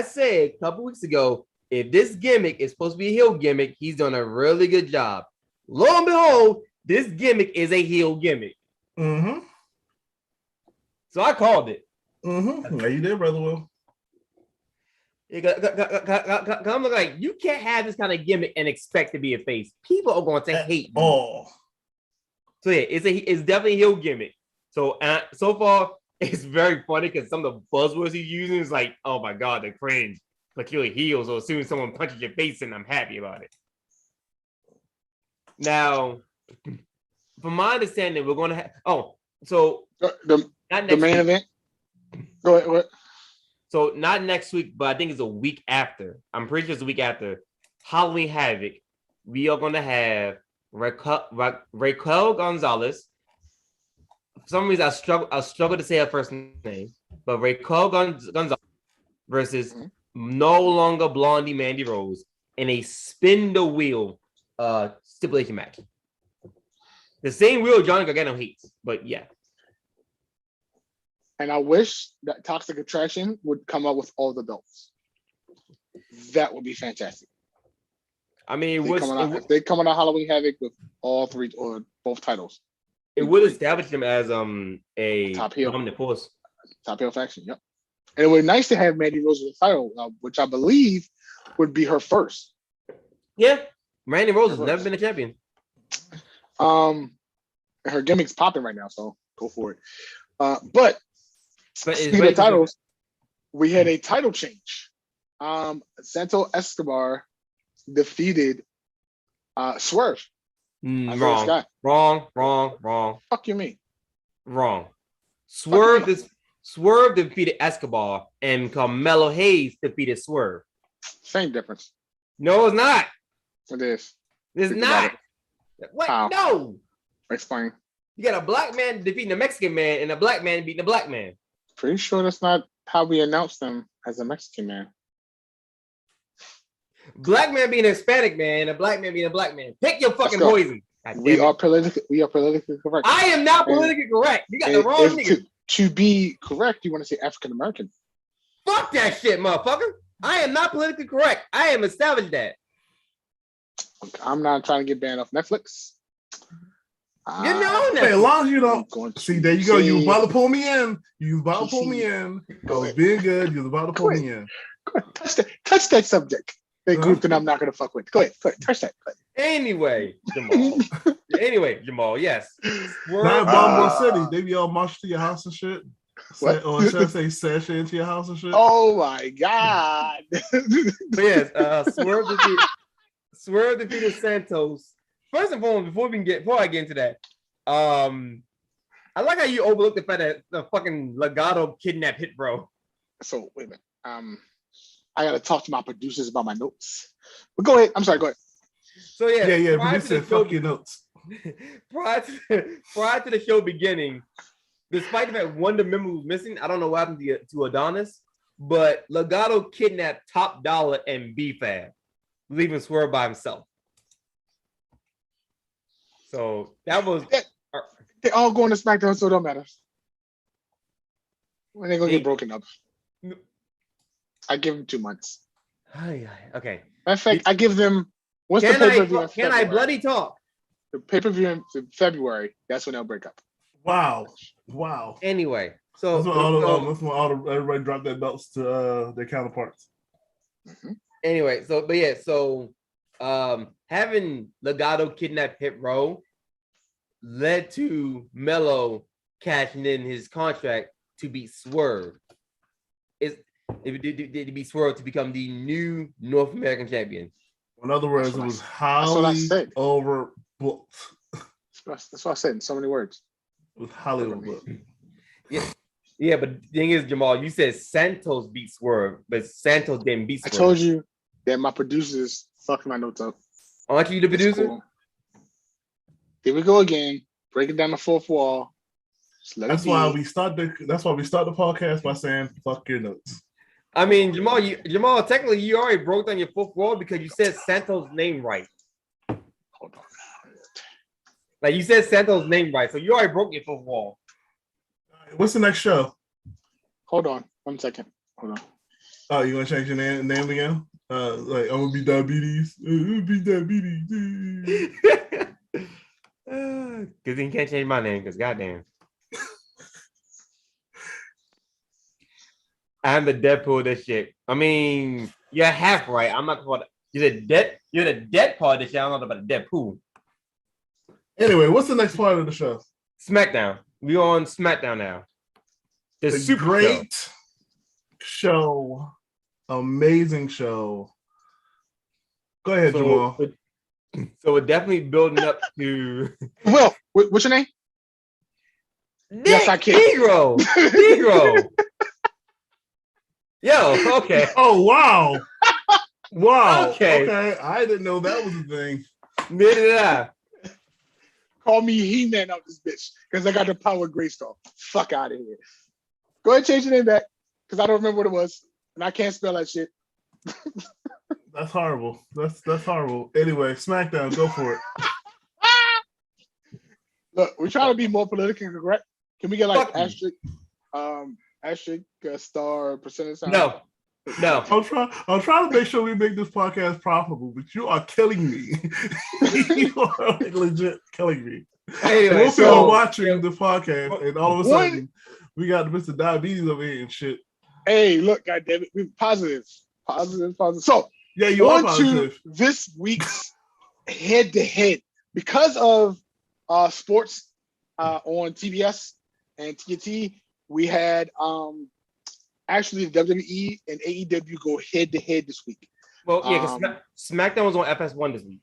said a couple weeks ago, if this gimmick is supposed to be a heel gimmick, he's done a really good job. Lo and behold, this gimmick is a heel gimmick. Mm-hmm. So I called it. Mm-hmm. Yeah, you did, Brother Will. I'm like, you can't have this kind of gimmick and expect to be a face. People are going to hate you. Oh. So yeah, it's definitely a heel gimmick. So so far, it's very funny because some of the buzzwords he's using is like, oh my God, they're cringe. Like you're a heel, so as soon as someone punches your face in, I'm happy about it. Now, from my understanding, we're going to have. Oh, so the main event. Go ahead. What? So not next week, but I think it's a week after. I'm pretty sure it's a week after Halloween Havoc. We are going to have Raquel Gonzalez. For some reason, I struggle to say her first name, but Raquel Gonzalez versus no longer Blondie Mandy Rose in a spin the wheel stipulation match. The same wheel Johnny Gargano hates, but yeah. And I wish that Toxic Attraction would come up with all the belts. That would be fantastic. I mean, if they come on a Halloween Havoc with all three or both titles, it would establish them as a top heel dominant force. Top heel faction. Yep. And it would be nice to have Mandy Rose with the title, which I believe would be her first. Yeah, Mandy Rose has never been a champion. Her gimmick's popping right now, so go for it. But speaking of titles, we had a title change. Santo Escobar defeated Swerve. Wrong. Fuck you mean? Wrong. Swerve defeated Escobar and Carmelo Hayes defeated Swerve. Same difference. No, it's not. It is. It's not. What? How? No. Explain. You got a black man defeating a Mexican man and a black man beating a black man. Pretty sure that's not how we announce them as a Mexican man. Black man being a Hispanic man and a black man being a black man. Pick your fucking poison. We are politically correct. I am not politically correct. You got the wrong nigga. To be correct, you want to say African American. Fuck that shit, motherfucker. I am not politically correct. I am established that. I'm not trying to get banned off Netflix. You know that. Hey, as long as you don't see, there you go. You was about to pull me in. I was being good. You was about to pull me in. Go ahead. Touch that subject. That group that I'm not gonna fuck with. Go ahead. Touch that. Go ahead. Anyway, Jamal. Yes. Not Baltimore City. They be all march to your house and shit. What? Or should I say sash into your house and shit? Oh my god. But yes, Swerve defeated Santos. First and foremost, before I get into that, I like how you overlooked the fact that the fucking Legado kidnapped Hit Bro. So wait a minute. I gotta talk to my producers about my notes. But go ahead. I'm sorry. Go ahead. So yeah. Producer, fuck your notes. Prior to the show beginning, despite the fact one of the members was missing, I don't know what happened to Adonis, but Legado kidnapped Top Dollar and B-Fab, leaving Swerve by himself. So that was... They all going to SmackDown, so it don't matter. When they gonna get broken up? I give them 2 months. Okay. Matter of fact, I give them... What's the pay-per-view in February? Can I bloody talk? The pay-per-view in February, that's when they'll break up. Wow. Anyway, so that's when everybody dropped their belts to their counterparts. Mm-hmm. Anyway, so having Legado kidnap Hit Row led to Melo cashing in his contract to beat Swerve. It be Swerve to become the new North American champion. In other words, it was highly overbooked. That's what I said in so many words. It was highly overbooked. Yeah, but the thing is, Jamal, you said Santos beat Swerve, but Santos didn't beat Swerve. I told you that my producers fucked my notes up. Aren't you the producer? Cool. Here we go again, breaking down the fourth wall. That's why we start the podcast by saying "fuck your notes." I mean, Jamal, technically, you already broke down your fourth wall because you said Santos' name right. Hold on. Like you said Santos' name right, so you already broke your fourth wall. What's the next show? Hold on, 1 second. Hold on. Oh, you want to change your name again? Like I'm gonna be diabetes. I'm gonna be diabetes. Because you can't change my name. Because goddamn, I'm the Deadpool of this shit. I mean, you're half right. I'm not about you're the dead part of this shit. I'm not about the Deadpool. Anyway, what's the next part of the show? SmackDown. We on SmackDown now. The super great show. Amazing show. Go ahead, Jamal. So we're definitely building up to. Well, what's your name? Yes, I can. Negro. Yo, okay. Oh, wow. Wow. Okay. I didn't know that was a thing. Neither did I. Call me He-Man out this bitch because I got the power of Greystone. Fuck out of here. Go ahead and change your name back because I don't remember what it was and I can't spell that shit. That's horrible. That's horrible. Anyway, SmackDown, go for it. Look, we're trying to be more politically correct. Can we get like asterisk star percentage sign? No. I'm trying to make sure we make this podcast profitable, but you are killing me. You are legit killing me. Anyway, most people are watching the podcast, and all of a sudden, we got Mr. Diabetes over here and shit. Hey, look, goddammit, we're positive. So, yeah, you are on positive. To this week's head-to-head. Because of sports on TBS and TNT, we had actually the WWE and AEW go head-to-head this week. Well, yeah, because SmackDown was on FS1 this week.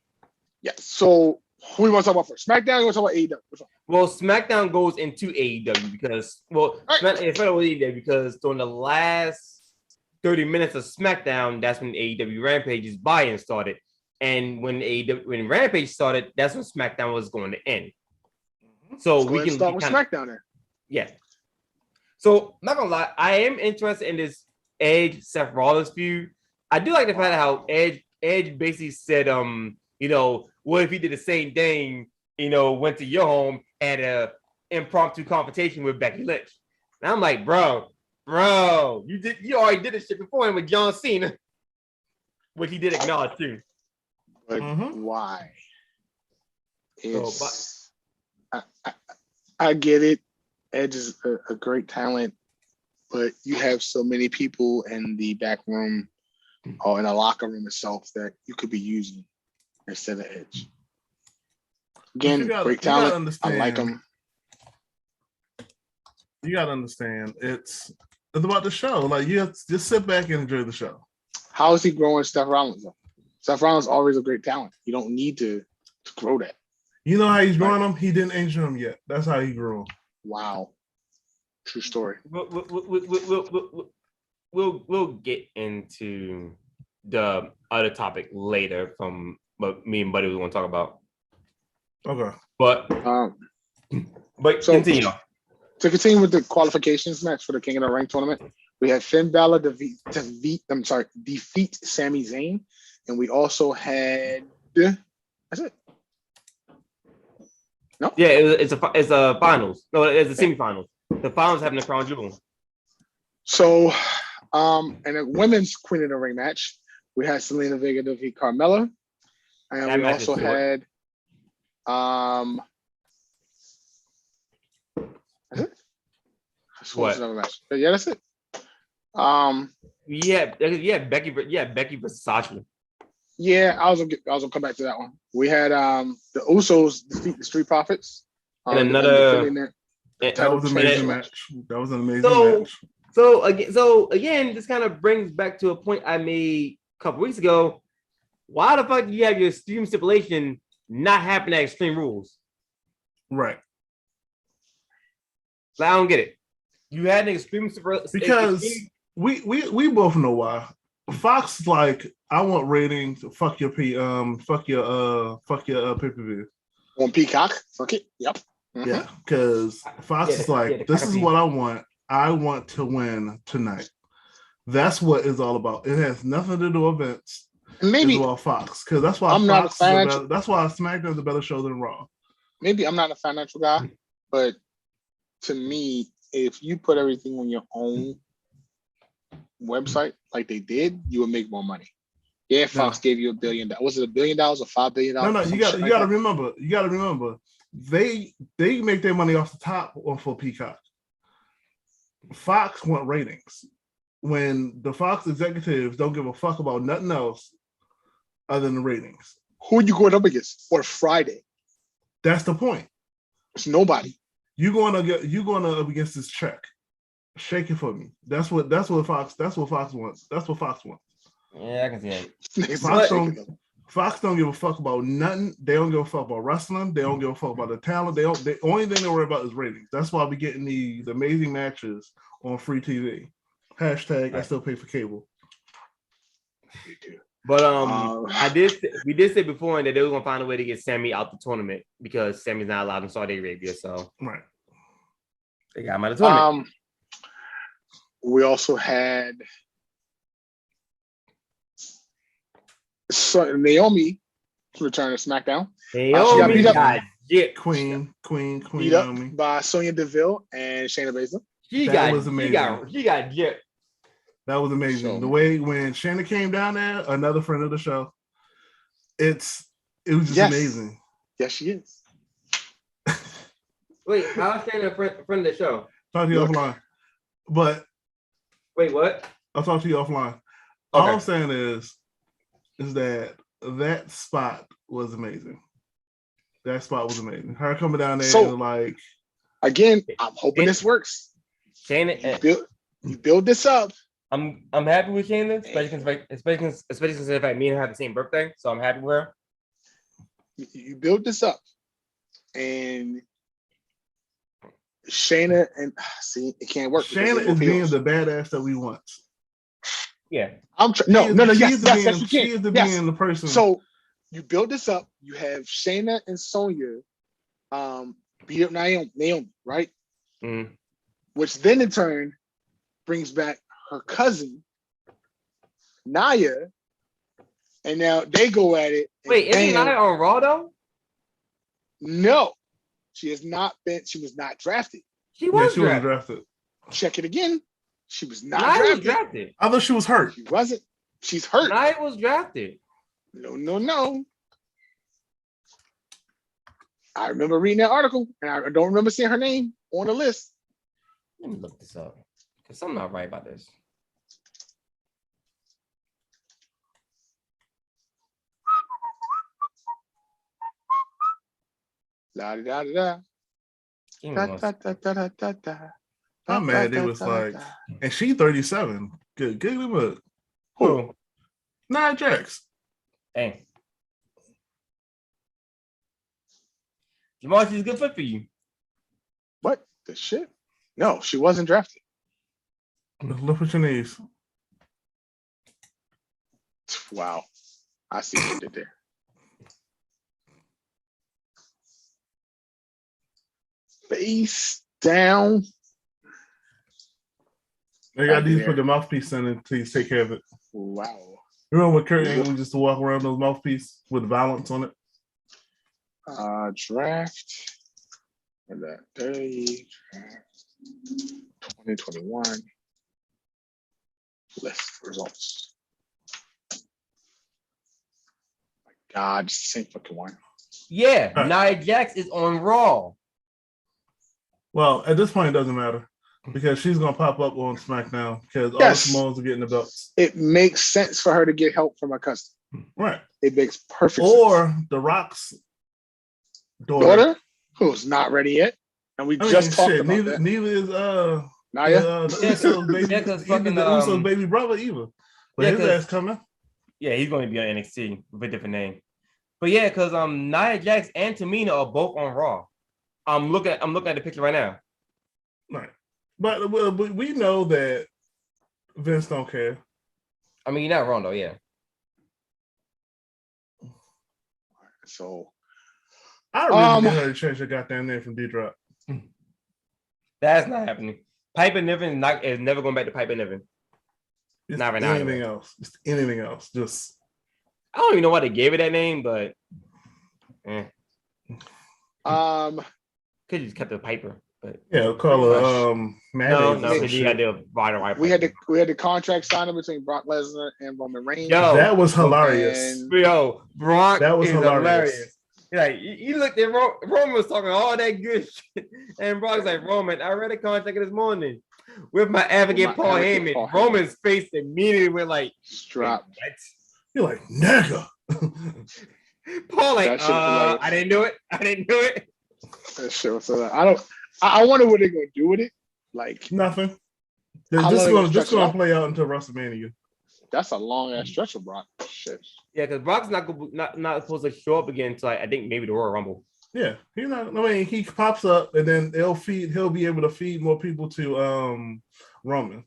Yeah, so who do you want to talk about first? SmackDown or you want to talk about AEW? Well, SmackDown goes into AEW because, AEW because during the last 30 minutes of SmackDown, that's when AEW Rampage's buy-in started. And when Rampage started, that's when SmackDown was going to end. So we can start with SmackDown then. Yeah. So, not gonna lie, I am interested in this Edge Seth Rollins feud. I do like the fact how Edge basically said, what if he did the same thing, went to your home and a impromptu confrontation with Becky Lynch. And I'm like, bro, you already did this shit before with John Cena, which he did acknowledge too. But why? I get it. Edge is a great talent. but you have so many people in the back room or in a locker room itself that you could be using instead of Edge. Again, great talent. I like him. You gotta understand, it's about the show. Like, you have to just sit back and enjoy the show. How is he growing Seth Rollins though? Seth Rollins is always a great talent. You don't need to grow that. You know how he's growing him? He didn't injure him yet. That's how he grew him. Wow. True story. We'll get into the other topic later from what me and Buddy was going to talk about. Okay. But so continue. To continue with the qualifications match for the King of the Ring tournament, we had Finn Balor defeat Sami Zayn, and we also had that's it. No. Yeah, it's a finals. No, it's the semifinals. The finals having the crown jewel. So, in a women's Queen of the Ring match, we had Selena Vega defeat Carmella, and we also had that's it. What? Match. Yeah, that's it. Becky versus Sasha. Yeah, I was gonna come back to that one. We had the Usos defeat the Street Profits. And another that was an amazing match. That was an amazing match. So again, this kind of brings back to a point I made a couple weeks ago. Why the fuck do you have your Extreme stipulation not happen at Extreme Rules? Right. Like, I don't get it. You had an Extreme because we both know why. Fox is like, I want ratings. Fuck your pay-per-view. On Peacock. Fuck it. Yep. Mm-hmm. Yeah, because Fox is like, this is what I want. I want to win tonight. That's what it's all about. It has nothing to do with events. Maybe it's about Fox, because that's why that's why SmackDown is a better show than Raw. Maybe I'm not a financial guy, but to me, if you put everything on your own website like they did, you would make more money. Yeah, Fox gave you $1 billion. Was it $1 billion or $5 billion? No, you got to remember. You got to remember. They make their money off the top or for Peacock. Fox want ratings. When the Fox executives don't give a fuck about nothing else other than the ratings. Who are you going up against for Friday? That's the point. It's nobody. You're going up against this check. Shake it for me. That's what Fox wants. That's what Fox wants. Yeah, I can see that. Fox don't give a fuck about nothing. They don't give a fuck about wrestling. They don't give a fuck about the talent. The only thing they worry about is ratings. That's why we're getting these amazing matches on free TV. Hashtag I still pay for cable. But we did say before that they were gonna find a way to get Sammy out the tournament because Sammy's not allowed in Saudi Arabia. So right, they got him out of the tournament. We also had Naomi return to SmackDown. Naomi got Queen beat up Naomi by Sonya Deville and Shayna Baszler. That was amazing. She got jet. That was amazing. So, the way when Shayna came down there, another friend of the show, it was just amazing. Yes, she is. Wait, how's Shayna a friend of the show? Talk to you offline. But wait, what? I'll talk to you offline. Okay. All I'm saying is that spot was amazing. That spot was amazing. Her coming down there and like again, I'm hoping this works. Shayna, you build this up. I'm happy with Shayna, especially since in fact me and her have the same birthday, so I'm happy with her. You build this up, and Shayna and see it can't work. Shayna is being the badass that we want. Yeah, yes, you can. She is being the person. So you build this up. You have Shayna and Sonya beat up Naomi, right? Mm-hmm. Which then in turn brings back her cousin Nia, and now they go at it. Wait, isn't Nia on Raw though? No, she has not been. She was not drafted. She was drafted. Check it again. She was not drafted. I thought she was hurt. She wasn't. She's hurt. Nia was drafted. No. I remember reading that article, and I don't remember seeing her name on the list. Let me look this up. Cause something not right about this. Da da da da. Give me Da one da da second. da da da da. I'm mad. It was like, and she 37. Good look. Who? Nia Jax. Dang. Jamal, she's a good fit for you. What the shit? No, she wasn't drafted. Look at your knees. Wow, I see what you did there. Face down. They got these put the mouthpiece in it. Please take care of it. Wow. Remember when Kurt Angle used to walk around those mouthpiece with balance on it? Draft. And that day, 2021. List results. My God, it's the same fucking one. Yeah, Nia Jax is on Raw. Well, at this point, it doesn't matter because she's gonna pop up on SmackDown because all the Samoans are getting the belts. It makes sense for her to get help from her cousin. Right. It makes perfect sense. Or The Rock's daughter, who's not ready yet, and we just talked about that. Neither is Naya. The Usos baby brother either. But his ass coming. Yeah, he's going to be on NXT with a different name. But yeah, because Nia Jax and Tamina are both on Raw. I'm looking at the picture right now. Right. But we know that Vince don't care. I mean, you're not wrong though, yeah. So I really get her to change her goddamn name from D-Drop. That's not happening. Piper Niven is never going back to Piper Niven. It's not right now. Anything else. It's anything else. Just I don't even know why they gave it that name, but could just kept the Piper. But yeah, call her no, because you got the right. We had the contract signed between Brock Lesnar and Roman Reigns. Yo, that was hilarious. Yo, Brock that was is hilarious. Like you looked at Roman was talking all that good shit, and Brock's like, Roman, I read a contract this morning with my advocate Paul Heyman. Roman's face immediately went like, drop. You're like, nigga. Paul like, I didn't do it. That shit was so I wonder what they're gonna do with it. Like nothing. They're just gonna play out until WrestleMania. That's a long ass stretch of Brock. Shit. Yeah, because Brock's not supposed to show up again until I think maybe the Royal Rumble. Yeah, he's not. I mean, he pops up and then he'll be able to feed more people to Roman.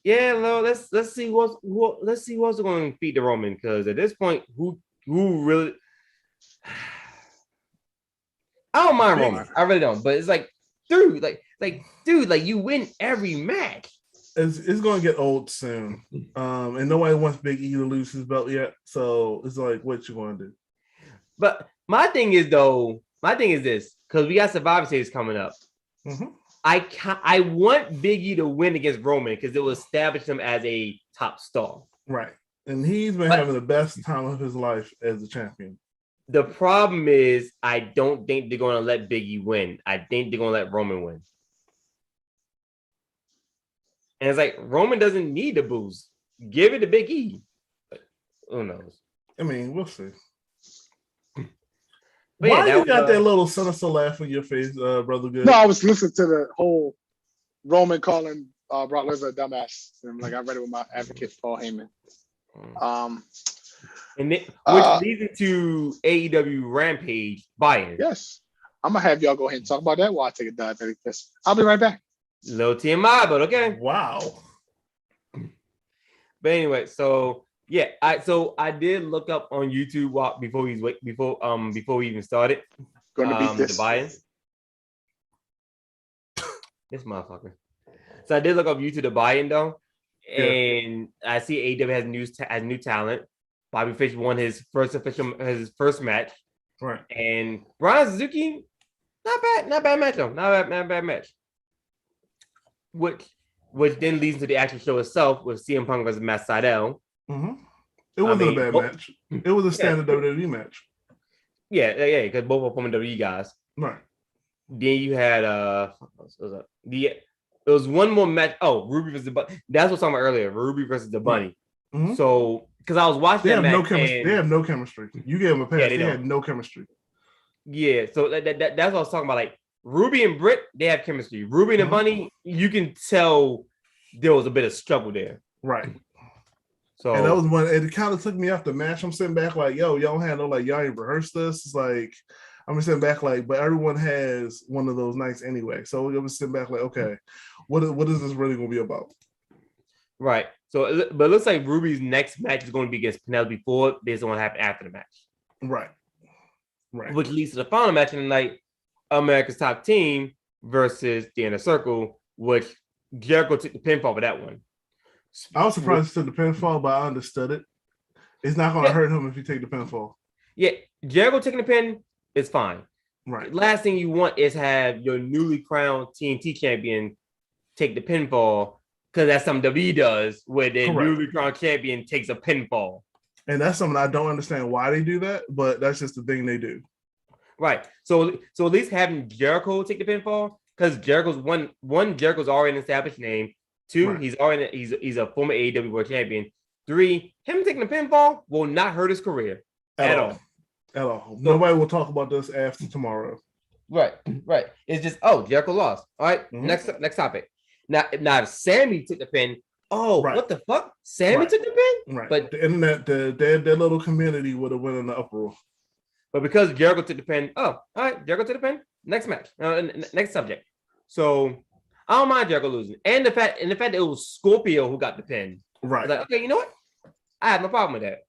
Yeah, no, let's see what's going to feed the Roman, because at this point, who really? I don't mind Roman, I really don't, but it's like, dude, like you win every match. It's going to get old soon, and nobody wants Big E to lose his belt yet. So it's like, what you want to do? But my thing is this, because we got Survivor Series coming up. Mm-hmm. I want Big E to win against Roman because it will establish him as a top star. Right. And he's been having the best time of his life as a champion. The problem is, I don't think they're going to let Big E win. I think they're going to let Roman win. And it's like, Roman doesn't need the boost. Give it to Big E. But who knows? I mean, we'll see. But why you got that little sinister laugh on your face, Brother Good? No, I was listening to the whole Roman calling Brock Lesnar a dumbass. And like I read it with my advocate Paul Heyman. Which leads into AEW Rampage buy-in. Yes. I'm gonna have y'all go ahead and talk about that while I take a diabetic piss. I'll be right back. Little TMI, but okay. Wow. But anyway, so yeah, I did look up on YouTube before we even started. Gonna beat this. The buy-in. This motherfucker. So I did look up YouTube the buy-in though, and I see AEW has new talent. Bobby Fish won his first match. Right. And Brian Suzuki, not bad match though. Not bad match. Which then leads to the actual show itself with CM Punk versus Matt Sydal. Mm-hmm. It wasn't a bad match. It was a standard WWE match. Yeah, because both of them WWE guys. Right. Then you had There was one more match. Oh, Ruby versus the Bunny. That's what I was talking about earlier. Ruby versus the Bunny. Mm-hmm. So, because I was watching they that have match, no chemistry. They have no chemistry. You gave them a pass. Yeah, they don't. had no chemistry. Yeah, so that's what I was talking about. Like Ruby and Britt, they have chemistry. Ruby and the Bunny, you can tell there was a bit of struggle there. Right. So and that was one. It kind of took me off the match. I'm sitting back like, yo, y'all had no like y'all ain't rehearsed this. It's like I'm sitting back like, but everyone has one of those nights anyway. So I'm sitting back like, okay, what is this really gonna be about? Right. So, but it looks like Ruby's next match is going to be against Penelope Ford based on what happened after the match. Right. Right. Which leads to the final match of the night, America's Top Team versus the Inner Circle, which Jericho took the pinfall for that one. I was surprised he took the pinfall, but I understood it. It's not going to hurt him if you take the pinfall. Yeah, Jericho taking the pin is fine. Right. Last thing you want is have your newly crowned TNT champion take the pinfall, because that's something WWE does, where the newly crowned champion takes a pinfall. And that's something I don't understand why they do that, but that's just the thing they do. Right. So at least having Jericho take the pinfall, because Jericho's one Jericho's already an established name. Two, he's a former AEW World Champion. Three, him taking the pinfall will not hurt his career at all. At all. Nobody will talk about this after tomorrow. Right. It's just Jericho lost. All right. Mm-hmm. Next topic. Now if Sammy took the pin. What the fuck? Sammy took the pin? Right. But the internet, their little community would have went in the uproar. But because Jericho took the pin, all right, Jericho took the pin. Next match. Next subject. So I don't mind Jericho losing. And the fact that it was Scorpio who got the pin. Right. Like, okay, you know what? I have no problem with that.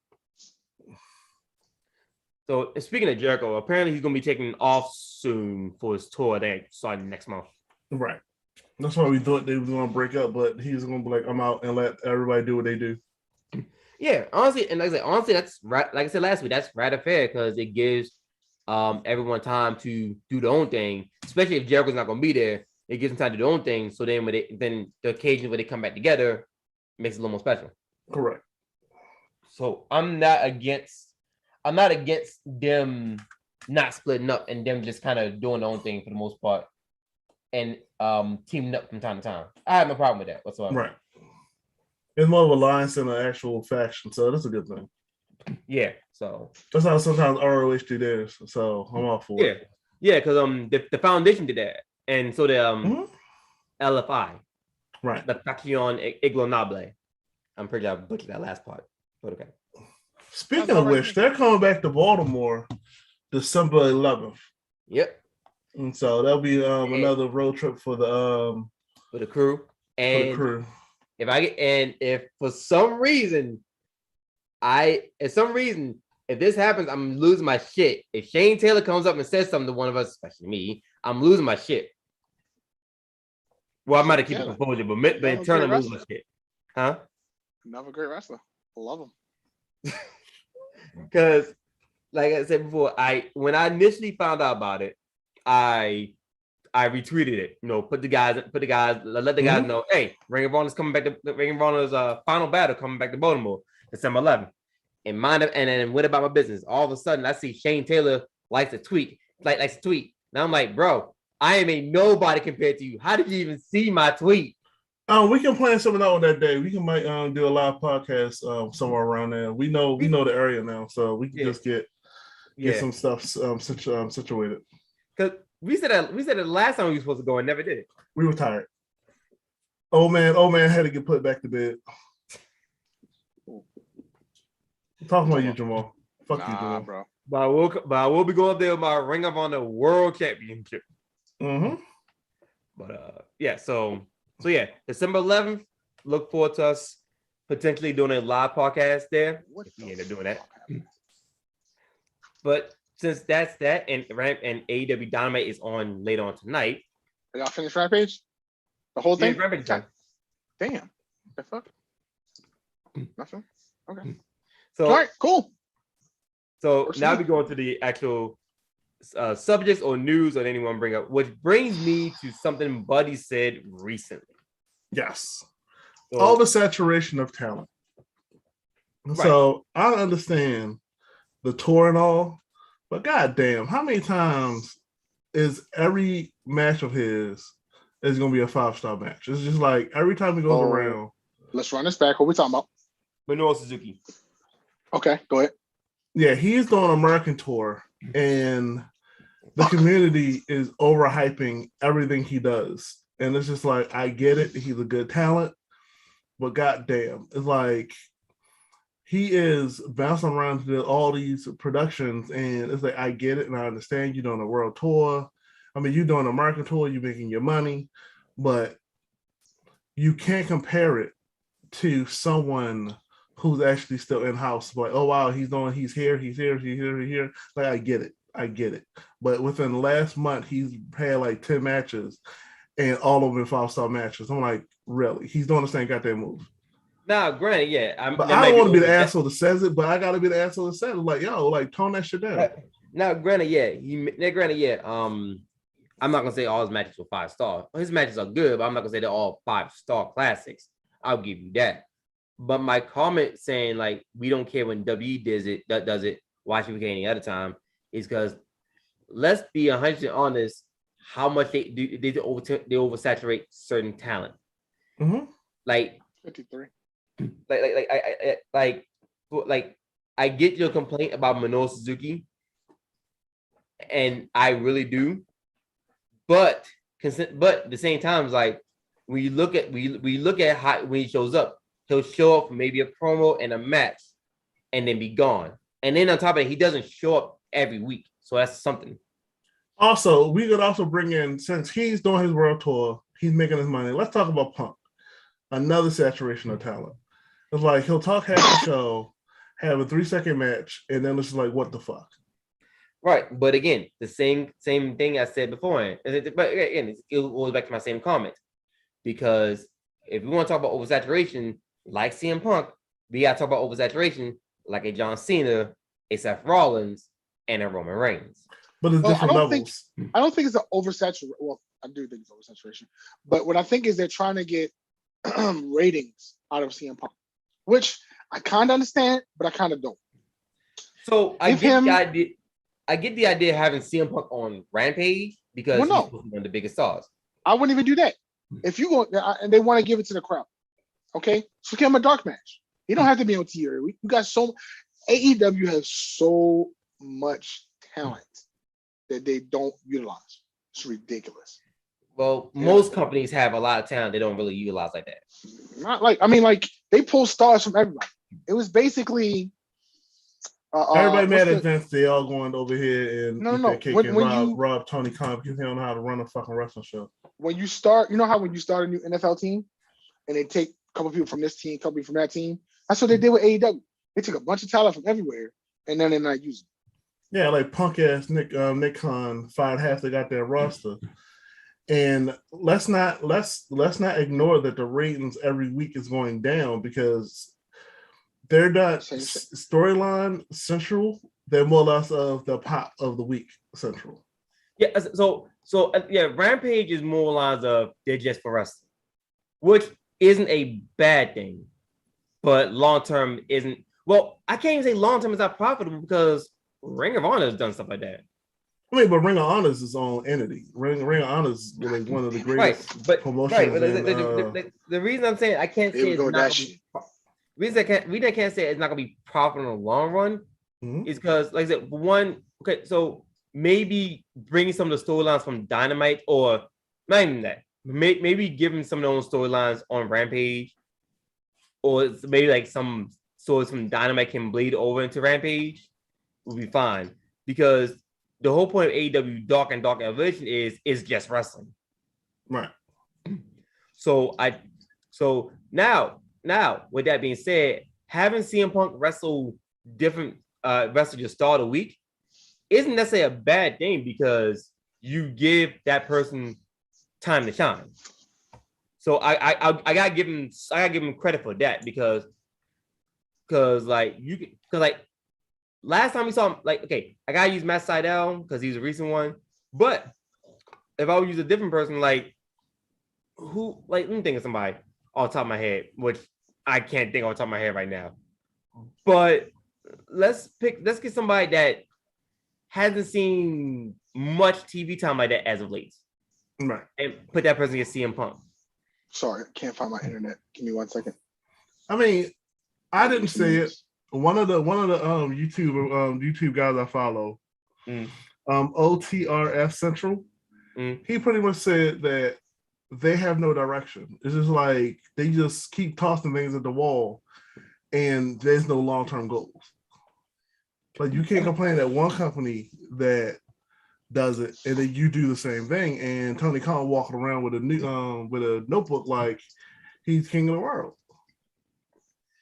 So speaking of Jericho, apparently he's gonna be taking off soon for his tour starting next month. Right. That's why we thought they was gonna break up, but he's gonna be like, I'm out and let everybody do what they do. Yeah, honestly, and that's right. Like I said last week, that's rather fair because it gives everyone time to do their own thing, especially if Jericho's not gonna be there. It gives them time to do their own thing. So then then the occasion where they come back together makes it a little more special. Correct. So I'm not against them not splitting up and them just kind of doing their own thing for the most part and teaming up from time to time. I have no problem with that whatsoever. Right. It's more of a alliance than an actual faction, so that's a good thing. Yeah. So that's how sometimes ROH do theirs. So I'm all for it. Yeah, because the foundation did that. And so the LFI, right? The Faction Iglonable. I'm pretty sure I butchered that last part, but okay. Speaking of which, they're coming back to Baltimore December 11th. Yep. And so that'll be another road trip for the crew. And for the crew. If for some reason if this happens, I'm losing my shit. If Shane Taylor comes up and says something to one of us, especially me, I'm losing my shit. Well, I might have keep the composure, but in turn, I'm losing my shit. Huh? Another great wrestler. I love him. Because, like I said before, when I initially found out about it, I retweeted it. You know, let the guys know, hey, Ring of Honor's coming back to Ring of Honor's final battle coming back to Baltimore, December 11th. And then went about my business. All of a sudden, I see Shane Taylor likes to tweet. Now I'm like, bro, I am a nobody compared to you. How did you even see my tweet? We can plan something out on that day. We might do a live podcast somewhere around there. We know the area now, so we can just get some stuff situated. Because we said that the last time we were supposed to go and never did it. We were tired. Old man had to get put back to bed. Talking about you, Jamal. Fuck you, Jamal, bro. But I will be going up there with my Ring of Honor World Championship. Mm-hmm. But so December 11th. Look forward to us potentially doing a live podcast there. If we end up doing that. But since that's that, and AEW Dynamite is on later on tonight. Are y'all finished Rampage? The whole thing? Yeah, Rampage. Damn. The fuck? Nothing? Okay. So, all right, cool. So now we go into the actual subjects or news that anyone bring up, which brings me to something Buddy said recently. Yes. So, all the saturation of talent. Right. So I understand the tour and all, but goddamn, how many times is every match of his is going to be a 5-star match. It's just like every time he goes around. Let's run this back. What we talking about? Minoru Suzuki. Okay, go ahead. Yeah, he's going on American tour, and the community is overhyping everything he does. And it's just like, I get it. He's a good talent, but goddamn, it's like he is bouncing around to all these productions, and it's like, I get it, and I understand you're doing a world tour. I mean, you're doing an American tour, you're making your money, but you can't compare it to someone who's actually still in house. Like, oh wow, he's here. Like, I get it. But within the last month, he's had like 10 matches, and all of them 5-star matches. I'm like, really? He's doing the same goddamn move. Now, granted, yeah. I don't want to be the asshole that says it, but I gotta be the asshole that says it. Like, yo, like tone that shit down. Now, granted, yeah. I'm not gonna say all his matches were 5-star. His matches are good, but I'm not gonna say they're all 5-star classics. I'll give you that. But my comment saying like we don't care when WWE does it, why should we care any other time? Is because let's be 100% honest, how much they oversaturate certain talent. Mm-hmm. Like 53. Like I get your complaint about Minoru Suzuki, and I really do. But at the same time, it's like when you look at how when he shows up, he'll show up for maybe a promo and a match, and then be gone. And then on top of it, he doesn't show up every week, so that's something. Also, we could also bring in, since he's doing his world tour, he's making his money. Let's talk about Punk, another saturation of talent. It's like he'll talk half the show, have a 3-second match, and then it's like, what the fuck? Right, but again, the same thing I said before. But again, it goes back to my same comment, because if we want to talk about oversaturation, like CM Punk, we got to talk about oversaturation like a John Cena, a Seth Rollins, and a Roman Reigns. But it's different levels. I don't think it's an oversaturation. Well, I do think it's oversaturation. But what I think is they're trying to get ratings out of CM Punk, which I kind of understand, but I kind of don't. So I get the idea of having CM Punk on Rampage because he's one of the biggest stars. I wouldn't even do that. If you go and they want to give it to the crowd, okay, so give him a dark match. You don't have to be on TV every week. You got AEW has so much talent that they don't utilize. It's ridiculous. Well, most companies have a lot of talent they don't really utilize like that. Not like they pull stars from everybody. It was basically everybody mad at Vince. They all going over here and no. Cake and rob Tony Khan because he don't know how to run a fucking wrestling show. When you start, you know how when you start a new NFL team and they take a couple people from this team, a couple people from that team. That's what they did with AEW. They took a bunch of talent from everywhere and then they're not using it. Yeah, like punk ass Nick Khan fired half they got their roster. And let's not ignore that the ratings every week is going down because they're not storyline central. They're more or less of the pop of the week central. Yeah, so Rampage is more lines of they're just for wrestling, which isn't a bad thing, but long term isn't. Well, I can't even say long term is not profitable because Ring of Honor has done stuff like that. I mean, but Ring of Honor is its own entity. Ring of Honor is like one of the greatest promotions. Right, the reason I'm saying I can't say it's not reason I can't say it's not gonna be profitable in the long run is because, like I said, one, okay, so maybe bringing some of the storylines from Dynamite, or not even that, maybe giving some of those storylines on Rampage, or maybe like some stories from Dynamite can bleed over into Rampage, will be fine, because the whole point of AEW Dark and Dark Elevation is just wrestling. Right. So now with that being said, having CM Punk wrestle different wrestlers start a week isn't necessarily a bad thing because you give that person time to shine. So I gotta give him credit for that because last time we saw him, like, okay, I gotta use Matt Sydal because he's a recent one. But if I would use a different person, like who, like, let me think of somebody off the top of my head, which I can't think off the top of my head right now. But let's get somebody that hasn't seen much TV time like that as of late. Right. and put that person against CM Punk. Sorry, I can't find my internet. Give me 1 second. I mean, I didn't say it. One of the YouTube guys I follow, OTRF Central, he pretty much said that they have no direction. It's just like they just keep tossing things at the wall, and there's no long-term goals. Like you can't complain at one company that does it, and then you do the same thing. And Tony Khan walking around with a notebook like he's king of the world.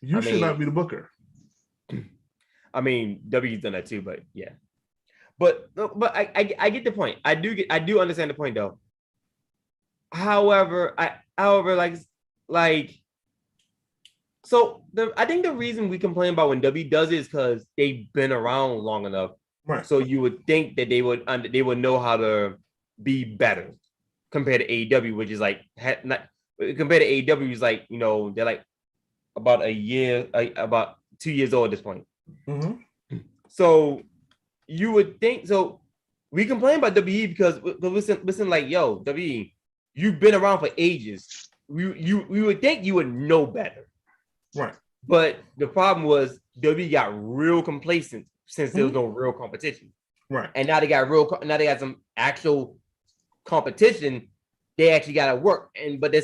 You should not be the booker. I mean, W's done that too, but yeah. But I get the point. I do understand the point though. However, I think the reason we complain about when W does it is because they've been around long enough. Right. So you would think that they would know how to be better compared to AEW, which is like compared to AEW is like, you know, they're like about 2 years old at this point. Mm-hmm. So you would think so. We complain about WWE because listen, like, yo, WWE, you've been around for ages. We would think you would know better. Right. But the problem was WWE got real complacent since there was no real competition. Right. And now they got some actual competition. They actually got to work. But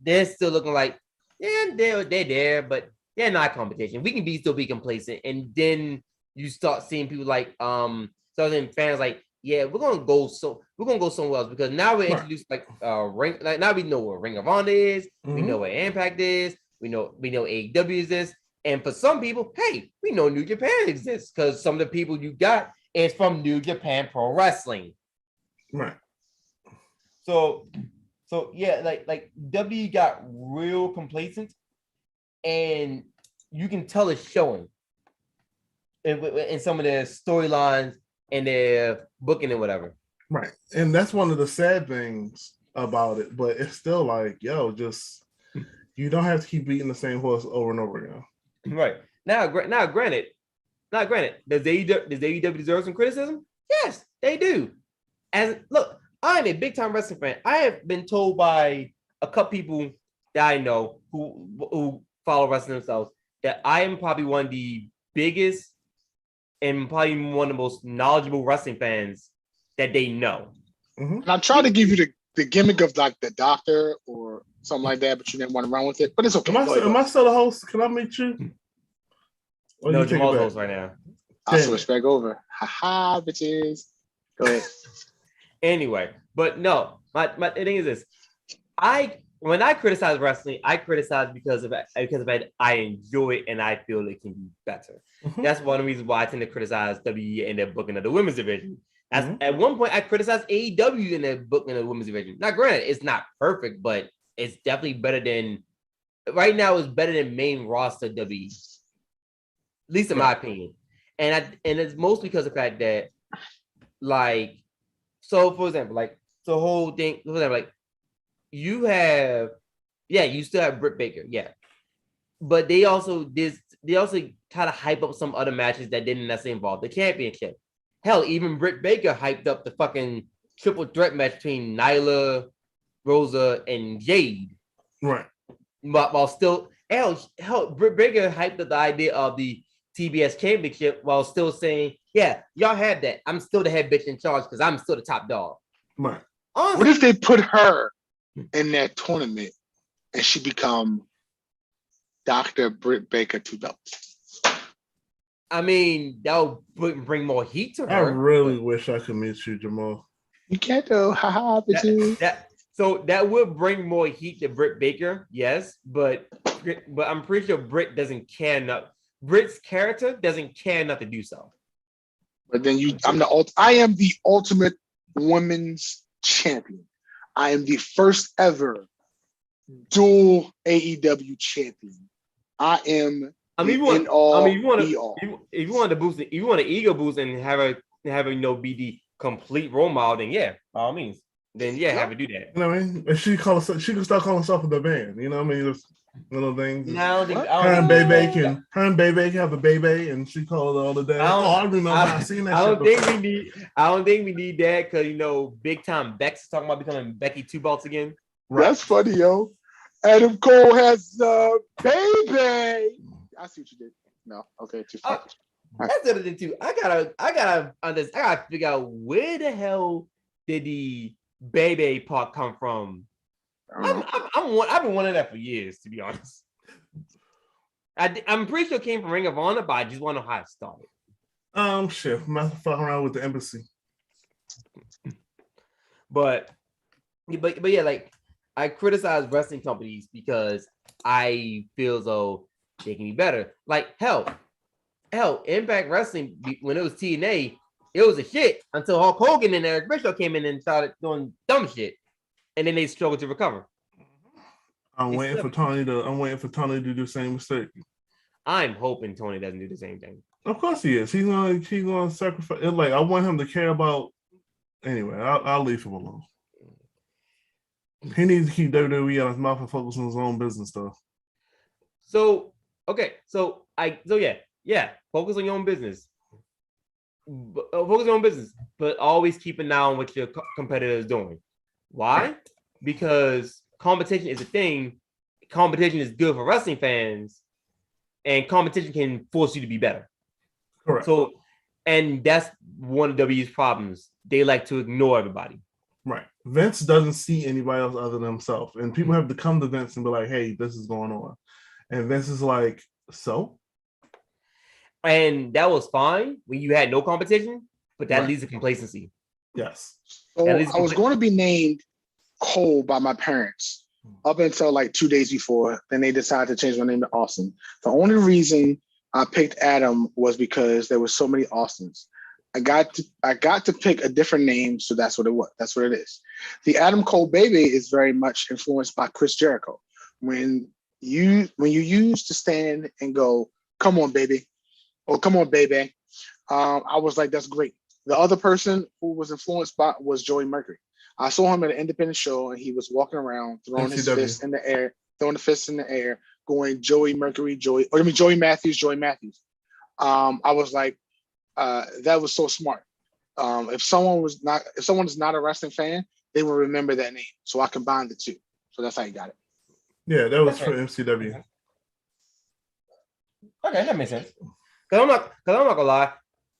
they're still looking like, yeah, they're there, but they're not competition. We can still be complacent. And then you start seeing people like fans like, yeah, we're gonna go somewhere else because now we're introduced like now we know what Ring of Honor is, we know what Impact is, we know AEW is this, and for some people, hey, we know New Japan exists because some of the people you got is from New Japan Pro Wrestling. Right. So yeah, like W got real complacent, and you can tell it's showing in some of their storylines and their booking and whatever. Right. And that's one of the sad things about it, but it's still like, yo, just you don't have to keep beating the same horse over and over again. Right. Now, granted, does AEW deserve some criticism? Yes, they do. And look, I'm a big time wrestling fan. I have been told by a couple people that I know who follow wrestling themselves that I am probably one of the biggest and probably one of the most knowledgeable wrestling fans that they know. And I tried to give you the gimmick of like the doctor or something like that, but you didn't want to run with it. But it's okay. Am I still the host? Can I meet you? Or no, Jamal's host right now. I'll switch back over. Ha bitches. Go ahead. Anyway, but no, my thing is this. When I criticize wrestling, I criticize because I enjoy it and I feel it can be better. That's one of the reasons why I tend to criticize WWE and their booking of the women's division. At one point, I criticized AEW in their booking of the women's division. Now, granted, it's not perfect, but it's definitely better than right now. It's better than main roster WWE, at least in my opinion. And it's mostly because of the fact that, like, so for example, like the whole thing, for example, like. You still have Britt Baker, but they also try to hype up some other matches that didn't necessarily involve the championship. Hell, even Britt Baker hyped up the fucking triple threat match between Nyla, Rosa, and Jade. Right. But while still, Britt Baker hyped up the idea of the TBS championship while still saying, yeah, y'all have that. I'm still the head bitch in charge because I'm still the top dog. Right. Honestly, what if they put her in that tournament and she become Dr. Britt Baker 2 belts? I mean, that would bring more heat to her. I really wish I could meet you, Jamal. You can't though. Haha, so that would bring more heat to Britt Baker, yes, but I'm pretty sure Britt doesn't care enough. Britt's character doesn't care enough to do so. But then I am the ultimate women's champion. I am the first ever dual AEW champion. I am. If you want to boost it, if you want an ego boost and have a be the complete role model, then yeah, by all means, then have her do that. You know what I mean? And she can start calling herself the band. You know what I mean? little things. No, Her and Bebe can have a baby, and she called it all the day. I remember I seen that. I don't think we need that because big time Bex is talking about becoming Becky Two Belts again. Right. That's funny, yo. Adam Cole has baby. I see what you did. No, okay, too far. That's the other thing too. I gotta figure out where the hell did the baby part come from. I've been wanting that for years, to be honest. I'm pretty sure it came from Ring of Honor, but I just want to know how it started. Shit, I'm fucking around with the embassy. But yeah, like I criticize wrestling companies because I feel as though they can be better. Like hell, Impact Wrestling when it was TNA, it was a shit until Hulk Hogan and Eric Bischoff came in and started doing dumb shit, and then they struggled to recover. I'm waiting for Tony to do the same mistake. I'm hoping Tony doesn't do the same thing. Of course he is. He's gonna sacrifice. Like I want him to care about. Anyway, I'll leave him alone. He needs to keep WWE out his mouth and focus on his own business stuff. So yeah, focus on your own business. Focus on your own business, but always keep an eye on what your competitor is doing. Why? Because competition is a thing. Competition is good for wrestling fans, and competition can force you to be better. Correct. So, and that's one of WWE's problems. They like to ignore everybody. Right. Vince doesn't see anybody else other than himself, and people have to come to Vince and be like, "Hey, this is going on," and Vince is like, "So." And that was fine when you had no competition, but that leads to complacency. Yes. So I was going to be named Cole by my parents up until like 2 days before. Then they decided to change my name to Austin. The only reason I picked Adam was because there were so many Austins. I got to pick a different name, so that's what it was. That's what it is. The Adam Cole baby is very much influenced by Chris Jericho. When you used to stand and go, "Come on, baby," or "Come on, baby," I was like, "That's great." The other person who was influenced by was Joey Mercury. I saw him at an independent show, and he was walking around throwing his fists in the air, going Joey Matthews, Joey Matthews. I was like, that was so smart. If someone is not a wrestling fan, they will remember that name. So I combined the two. So that's how you got it. Yeah, that was for MCW. Okay, that makes sense. Cause I'm not gonna lie.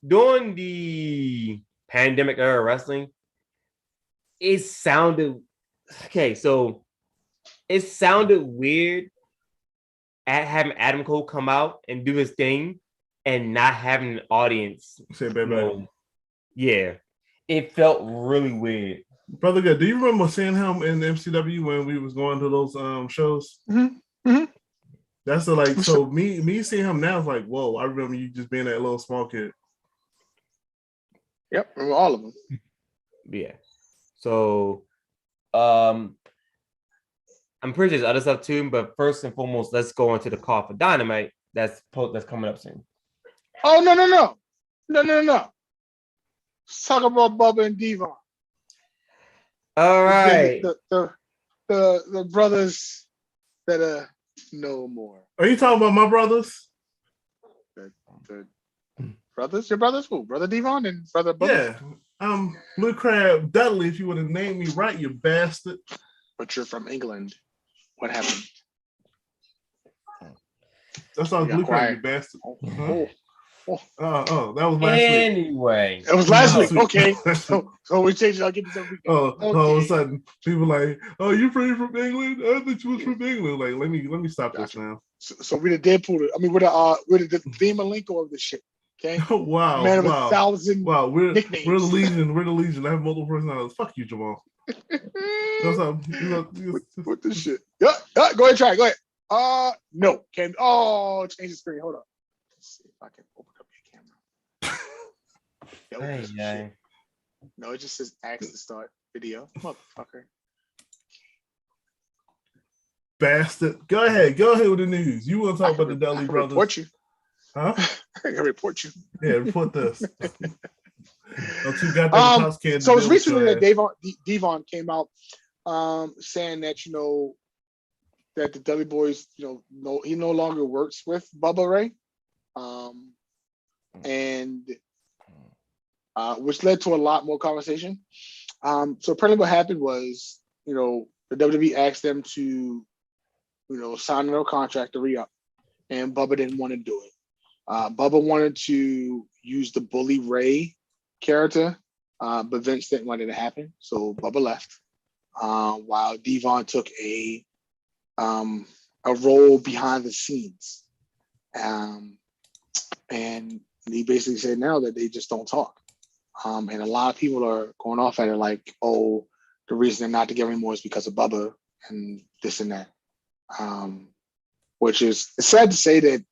During the pandemic era of wrestling, it sounded weird at having Adam Cole come out and do his thing and not having an audience. Say bye. Yeah, it felt really weird. Brother Good, do you remember seeing him in MCW when we was going to those shows? Mm-hmm. Mm-hmm. That's so me seeing him now is like, whoa, I remember you just being that little small kid. Yep, remember all of them. Yeah. So I'm pretty sure there's other stuff too, but first and foremost, let's go into the call for Dynamite that's coming up soon. Oh no. Let's talk about Bubba and Devon. All right. The brothers that are no more. Are you talking about my brothers? The brothers? Your brothers? Who? Brother Devon and Brother Bubba? Yeah. Blue Crab Dudley, if you would have named me right, you bastard. But you're from England. What happened? That's all Blue Crab, you bastard. That was last week. Anyway. It was last week. Okay. So we changed it. I'll get this every week. All of a sudden, people like, "Oh, you're from England? I thought you was from England." Like, let me stop this now. So we're the Deadpool. I mean, we're the Malenko of this shit. Okay. Wow. Man of 1,000 nicknames. We're the Legion. We're the Legion. I have multiple personalities. Fuck you, Jamal. What's up? What this shit? Yeah. Go ahead, try. Go ahead. No. Change the screen. Hold on. Let's see if I can open up your camera. Hey. No, it just says ask to start video. Motherfucker. Bastard. Go ahead with the news. You want to talk about the Dudley brothers? Report you. Huh? I can report you. Yeah, report this. So it's recently that Devon came out saying that that the Dudley Boys, he no longer works with Bubba Ray, and which led to a lot more conversation. So apparently what happened was, the WWE asked them to, sign another contract to re-up, and Bubba didn't want to do it. Bubba wanted to use the Bully Ray character, but Vince didn't want it to happen, so Bubba left. While Devon took a role behind the scenes, and he basically said now that they just don't talk. And a lot of people are going off at it like, oh, the reason they're not together anymore is because of Bubba and this and that. Which is, it's sad to say that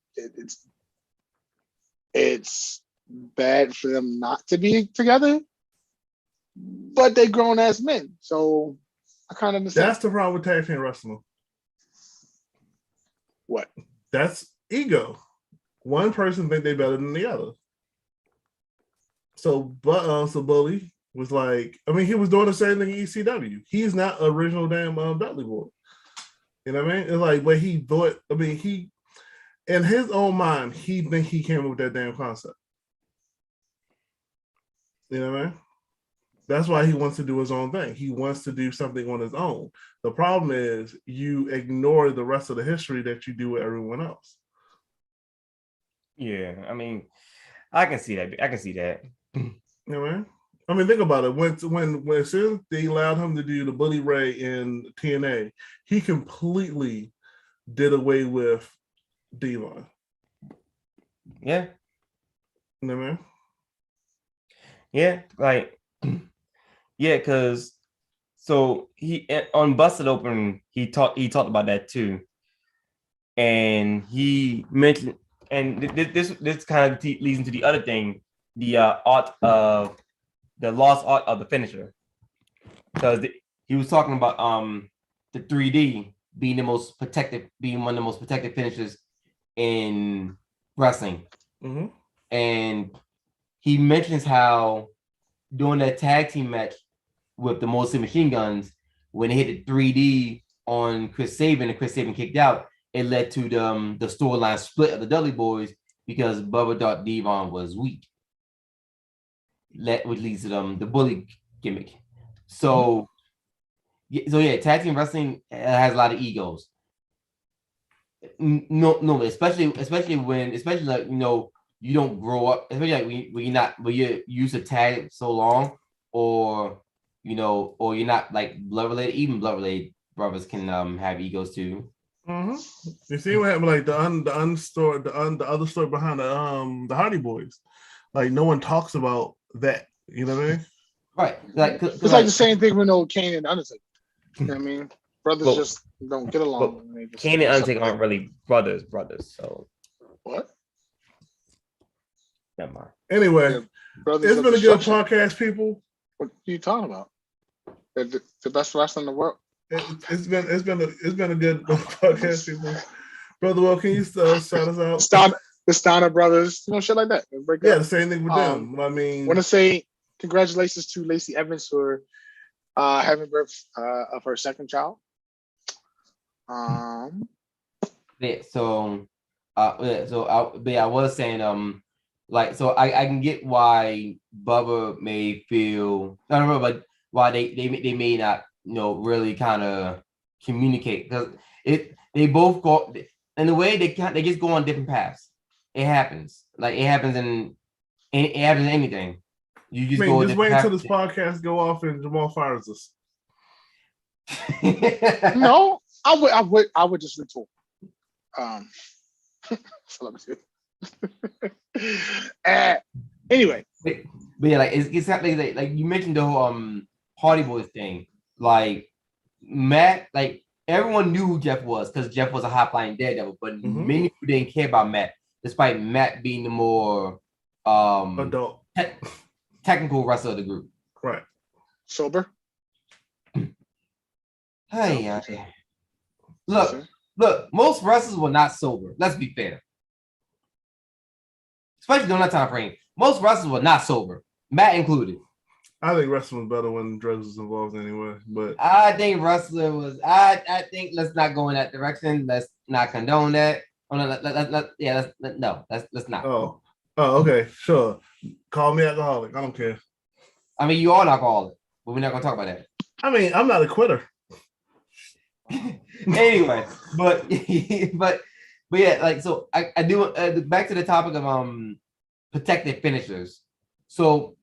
it's bad for them not to be together, but they're grown ass men. So I kind of understand. That's the problem with tag team wrestling. What? That's ego. One person think they're better than the other. So Bully was like, he was doing the same thing in ECW. He's not original damn Dudley Boy. You know what I mean? It's like what he thought. He in his own mind, he think he came up with that damn concept. You know what I mean? That's why he wants to do his own thing. He wants to do something on his own. The problem is you ignore the rest of the history that you do with everyone else. Yeah, I can see that. You know what I mean? Think about it. When as soon as they allowed him to do the Bully Ray in TNA, he completely did away with Devon. Yeah. You know what I mean? Yeah, because so he on Busted Open he talked about that too, and he mentioned, and this kind of leads into the other thing, the the lost art of the finisher, because he was talking about the 3D being one of the most protected finishers in wrestling, and he mentions how during that tag team match with the Motor City Machine Guns, when they hit the 3D on Chris Sabin and Chris Sabin kicked out, it led to the storyline split of the Dudley Boys because Bubba thought Devon was weak. Which leads to the bully gimmick. So tag team wrestling has a lot of egos. No, especially when you don't grow up, especially like when you're used to tag so long, or you're not like blood related. Even blood related brothers can have egos too. You see what happened, like the other story behind the Hardy Boys, like no one talks about that. You know what I mean? Right. Like it's like the same thing with Kane and Undertaker. You know what I mean? Brothers just don't get along. Kane and Undertaker aren't really brothers. So what? Never mind. Anyway, it's been a good podcast, people. What are you talking about? The best wrestler in the world. It's been a good podcast, people. Brother Will, can you shout us out? The Steiner brothers, shit like that. The same thing with them. Want to say congratulations to Lacey Evans for having birth of her second child. I was saying I can get why Bubba may feel, I don't know, but why they may not really kind of communicate, because they both go in a way they just go on different paths. It happens. Like it happens in anything. You just go. Just wait until this podcast go off and Jamal fires us. No, I would just retort. So let me see. Anyway, but yeah, like it's like you mentioned the whole Hardy Boys thing. Like Matt, like everyone knew who Jeff was because Jeff was a high flying daredevil, but many people didn't care about Matt, despite Matt being the more adult technical wrestler of the group. Right. Sober. Hey, look, most wrestlers were not sober. Let's be fair. Especially during that time frame. Most wrestlers were not sober, Matt included. I think wrestling was better when drugs was involved anyway. But I think wrestling was. I think let's not go in that direction. Let's not condone that. Oh, no, let's not. oh, okay, sure. Call me alcoholic. I don't care. I mean, you are an alcoholic, but we're not gonna talk about that. I mean, I'm not a quitter. Anyway, but but yeah, like so I do back to the topic of protected finishers. So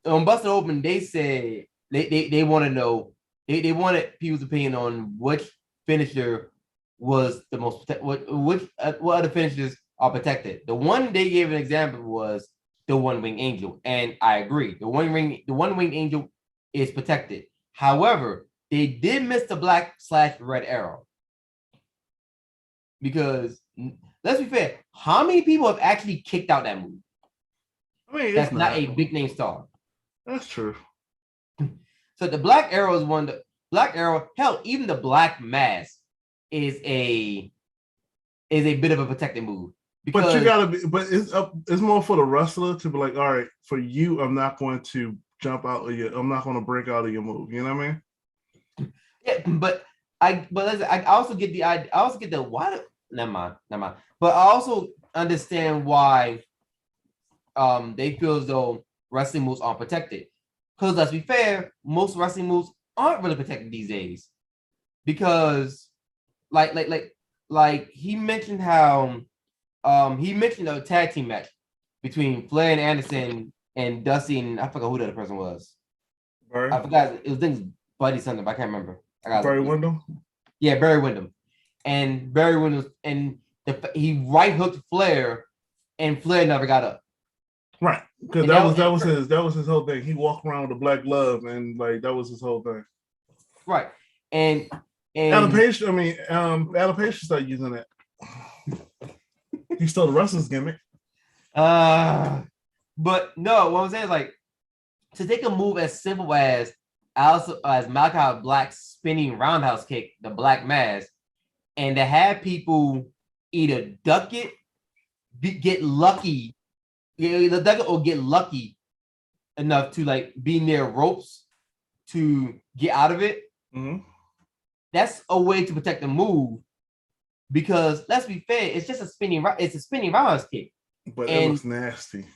on Busted Open, they said they want to know they wanted people's opinion on which finisher was the most what other finishers are protected. The one they gave an example was the One Wing Angel, and I agree. The One Wing Angel is protected. However, they did miss the black/red arrow because let's be fair, how many people have actually kicked out that move? I mean, That's not a big name star. That's true. So the black arrow is one. The black arrow, hell, even the black mask is a bit of a protected move. Because, but you gotta be. But it's more for the wrestler to be like, all right, for you, I'm not going to jump out of your. I'm not going to break out of your move. You know what I mean? Yeah, but I also get the why. Never mind. But I also understand why they feel as though wrestling moves aren't protected. Because let's be fair, most wrestling moves aren't really protected these days. Because like he mentioned how he mentioned a tag team match between Flair and Anderson and Dusty and I forgot who the other person was. Barry? I forgot it was Buddy something, but I can't remember. Barry Windham? Yeah, Barry Windham. And Barry Windham and he right hooked Flair and Flair never got up. Right. Because that was his whole thing. He walked around with a black glove and like that was his whole thing. Right. And Adam Page started using that. He stole the wrestler's gimmick. But no, what I'm saying is like to take a move as simple as Malachi Black's spinning roundhouse kick, the black mask, and to have people either duck it, get lucky, either duck it or get lucky enough to like be near ropes to get out of it. Mm-hmm. That's a way to protect the move because let's be fair, it's just a spinning roundhouse kick. But it looks nasty.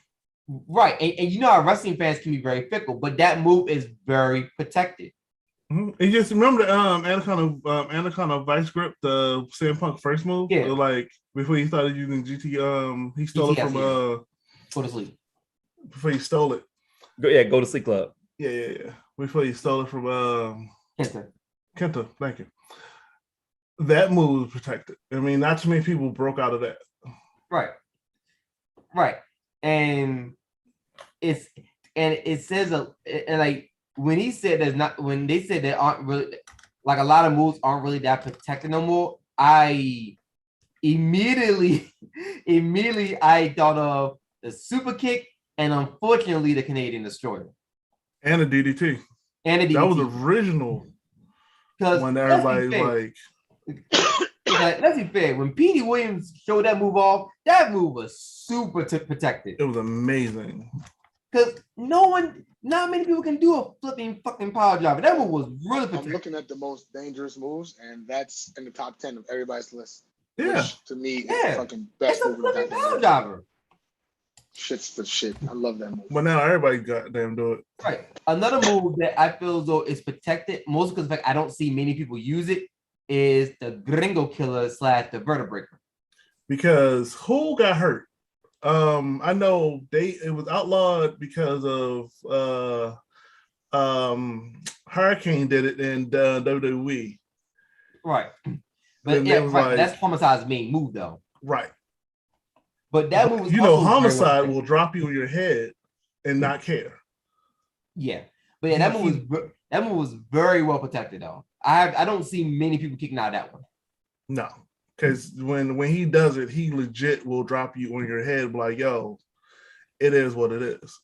Right. And you know how wrestling fans can be very fickle, but that move is very protected. Mm-hmm. And just remember the Anaconda Vice Grip, the CM Punk first move? Yeah. Like before he started using GT, he stole it from Go to sleep. Before he stole it. Go to sleep club. Yeah. Before he stole it from Kenta, thank you. That move was protected. I mean, not too many people broke out of that. Right. And it says and like when they said that aren't really like a lot of moves aren't really that protected no more, I immediately I thought of the super kick and unfortunately the Canadian Destroyer. And the DDT. That was original. Because when everybody's like, let's be fair. When Petey Williams showed that move off, that move was super protected. It was amazing. Because not many people can do a flipping fucking power driver. That move was really protected. I'm looking at the most dangerous moves, and that's in the top 10 of everybody's list. Yeah. Which, to me, is the fucking best move. It's a flipping power driver. Shit's the shit. I love that move. But now everybody goddamn do it. Right. Another move that I feel as though is protected, mostly because of the fact I don't see many people use it, is the Gringo Killer / the Vertebreaker. Because who got hurt? I know it was outlawed because of Hurricane did it in WWE. Right. But yeah, right. That's Homicide's main move though. Right. But that move, Homicide will drop you on your head and not care. Yeah, but yeah, that move was very well protected though. I don't see many people kicking out of that one. No, because when he does it, he legit will drop you on your head, like, yo, it is what it is.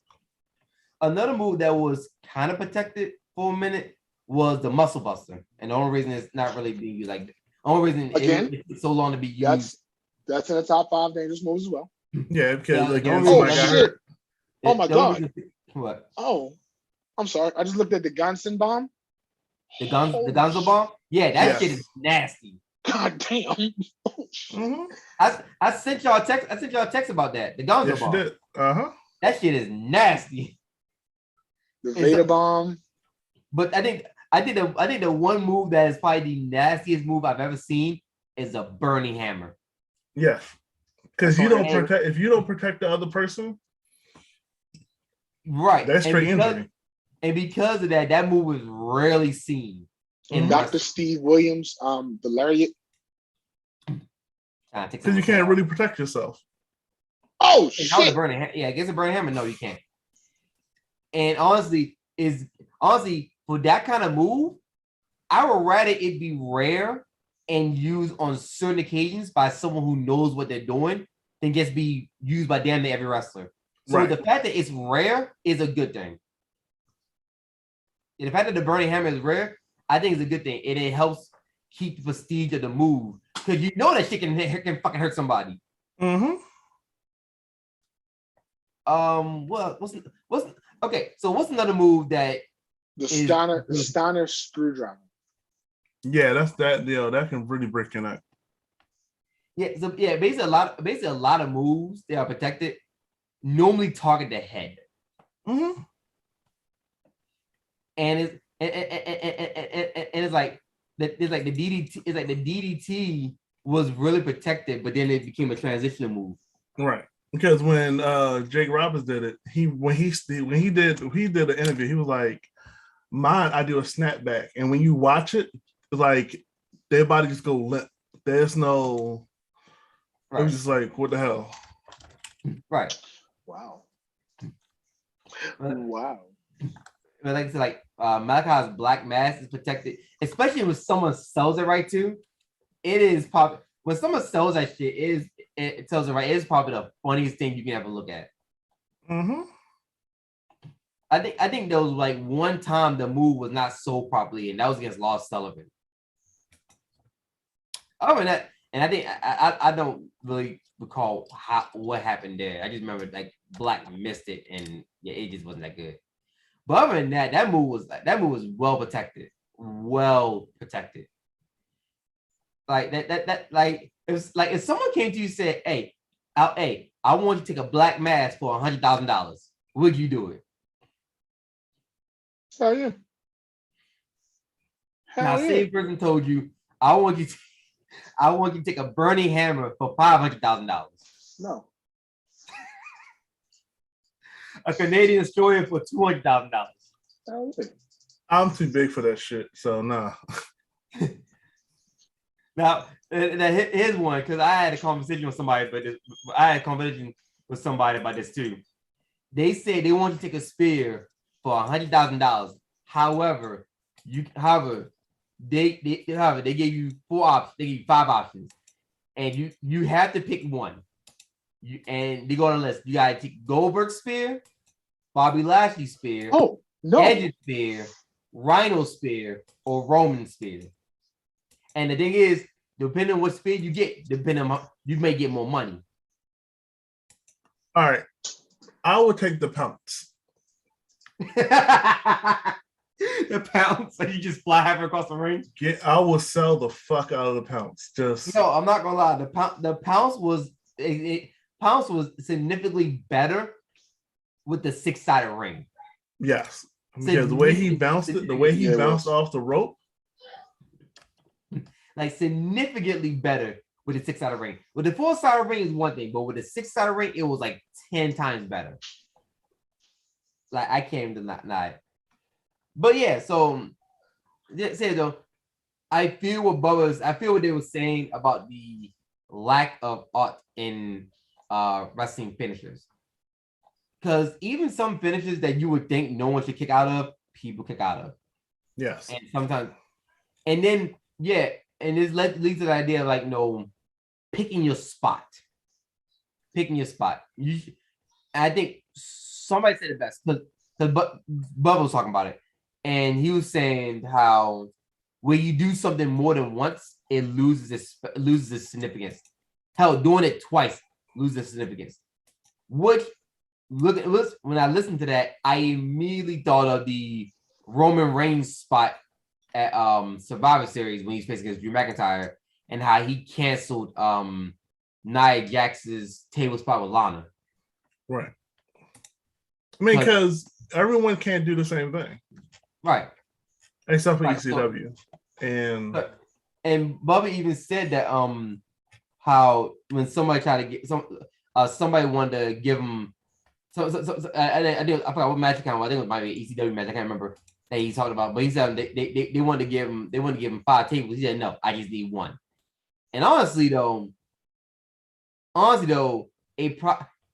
Another move that was kind of protected for a minute was the Muscle Buster, and the only reason it's not really being used, like the only reason it's so long to be used. That's in the top 5 dangerous moves as well. Yeah, because shit! Oh my god! What? Oh, I'm sorry. I just looked at the Gonson bomb. The Gonzo bomb? Yeah, that shit is nasty. God damn. Mm-hmm. I sent y'all a text. I sent y'all a text about that. The Gonzo bomb. Did. That shit is nasty. The Veda bomb. But I think the one move that is probably the nastiest move I've ever seen is a burning hammer. Yes. Because if you don't protect the other person, right? That's straight injury. And because of that, that move was rarely seen. Dr. Steve Williams, the lariat. Because you can't really protect yourself. Oh shit! Against a burning hammer, no, you can't. And honestly, for that kind of move, I would rather it be rare and used on certain occasions by someone who knows what they're doing than just be used by damn near every wrestler. So the fact that it's rare is a good thing. And the fact that the burning hammer is rare, I think is a good thing. And it helps keep the prestige of the move. Because you know that shit can fucking hurt somebody. Mm-hmm. What's another move that the Steiner screwdriver? Yeah, that can really break your neck. Yeah, so yeah, basically a lot of moves that are protected normally target the head. Mm-hmm. And it's like the DDT. It's like the DDT was really protected, but then it became a transitional move. Right. Because when Jake Roberts did it, he did an interview, he was like, "Mine, I do a snapback, and when you watch it, it's like their body just go limp. There's no." Right. It was just like, what the hell? Right. Wow. Wow. But like I said, Malachi's black mass is protected, especially when someone sells it right too. It is probably when someone sells that shit, it tells it right. It is probably the funniest thing you can ever look at. Mm-hmm. I think there was like one time the move was not sold properly, and that was against Lars Sullivan. Other than that, and I think I don't really recall what happened there. I just remember like Black missed it, and yeah, it just wasn't that good. But other than that, that move was well protected. Well protected. Like that like it was like if someone came to you and said, hey, I want you to take a black mask for $100,000, would you do it? Hell yeah. Now, same person told you, I want you to take a burning hammer for $500,000. No. A Canadian destroyer for $200,000. I'm too big for that shit, so nah. Now, here's one, because I had a conversation with somebody, about this too. They said they want to take a spear for $100,000. However, they gave you 4 options. They gave you 5 options, and you have to pick one. And they go on the list. You gotta take Goldberg spear, Bobby Lashley spear, Edge spear, Rhino spear, or Roman spear. And the thing is, depending on what spear you get, you may get more money. All right, I would take the pounce. The pounce, so you just fly halfway across the ring. I will sell the fuck out of the pounce. No, I'm not gonna lie. The pounce was significantly better with the 6-sided ring. Yes, because the way he bounced off the rope, like significantly better with the 6-sided ring. With the 4-sided ring is one thing, but with the 6-sided ring, it was like 10 times better. Like I can't even deny it. But yeah, so say though, I feel what they were saying about the lack of art in wrestling finishers. Because even some finishes that you would think no one should kick out of, people kick out of. Yes. And sometimes, and then and this leads to the idea of like picking your spot. I think somebody said it best because Bubba was talking about it, and he was saying how when you do something more than once, it loses its significance. Hell, doing it twice loses its significance. Which when I listened to that, I immediately thought of the Roman Reigns spot at Survivor Series when he's facing against Drew McIntyre and how he canceled Nia Jax's table spot with Lana. Right. I mean, because everyone can't do the same thing. Right. Except for ECW. And Bubba even said that how when somebody tried to get somebody wanted to give him I forgot what match account. I think it might be an ECW match. I can't remember that he's talking about. But he said they wanted to give him 5 tables. He said no, I just need 1. And honestly though,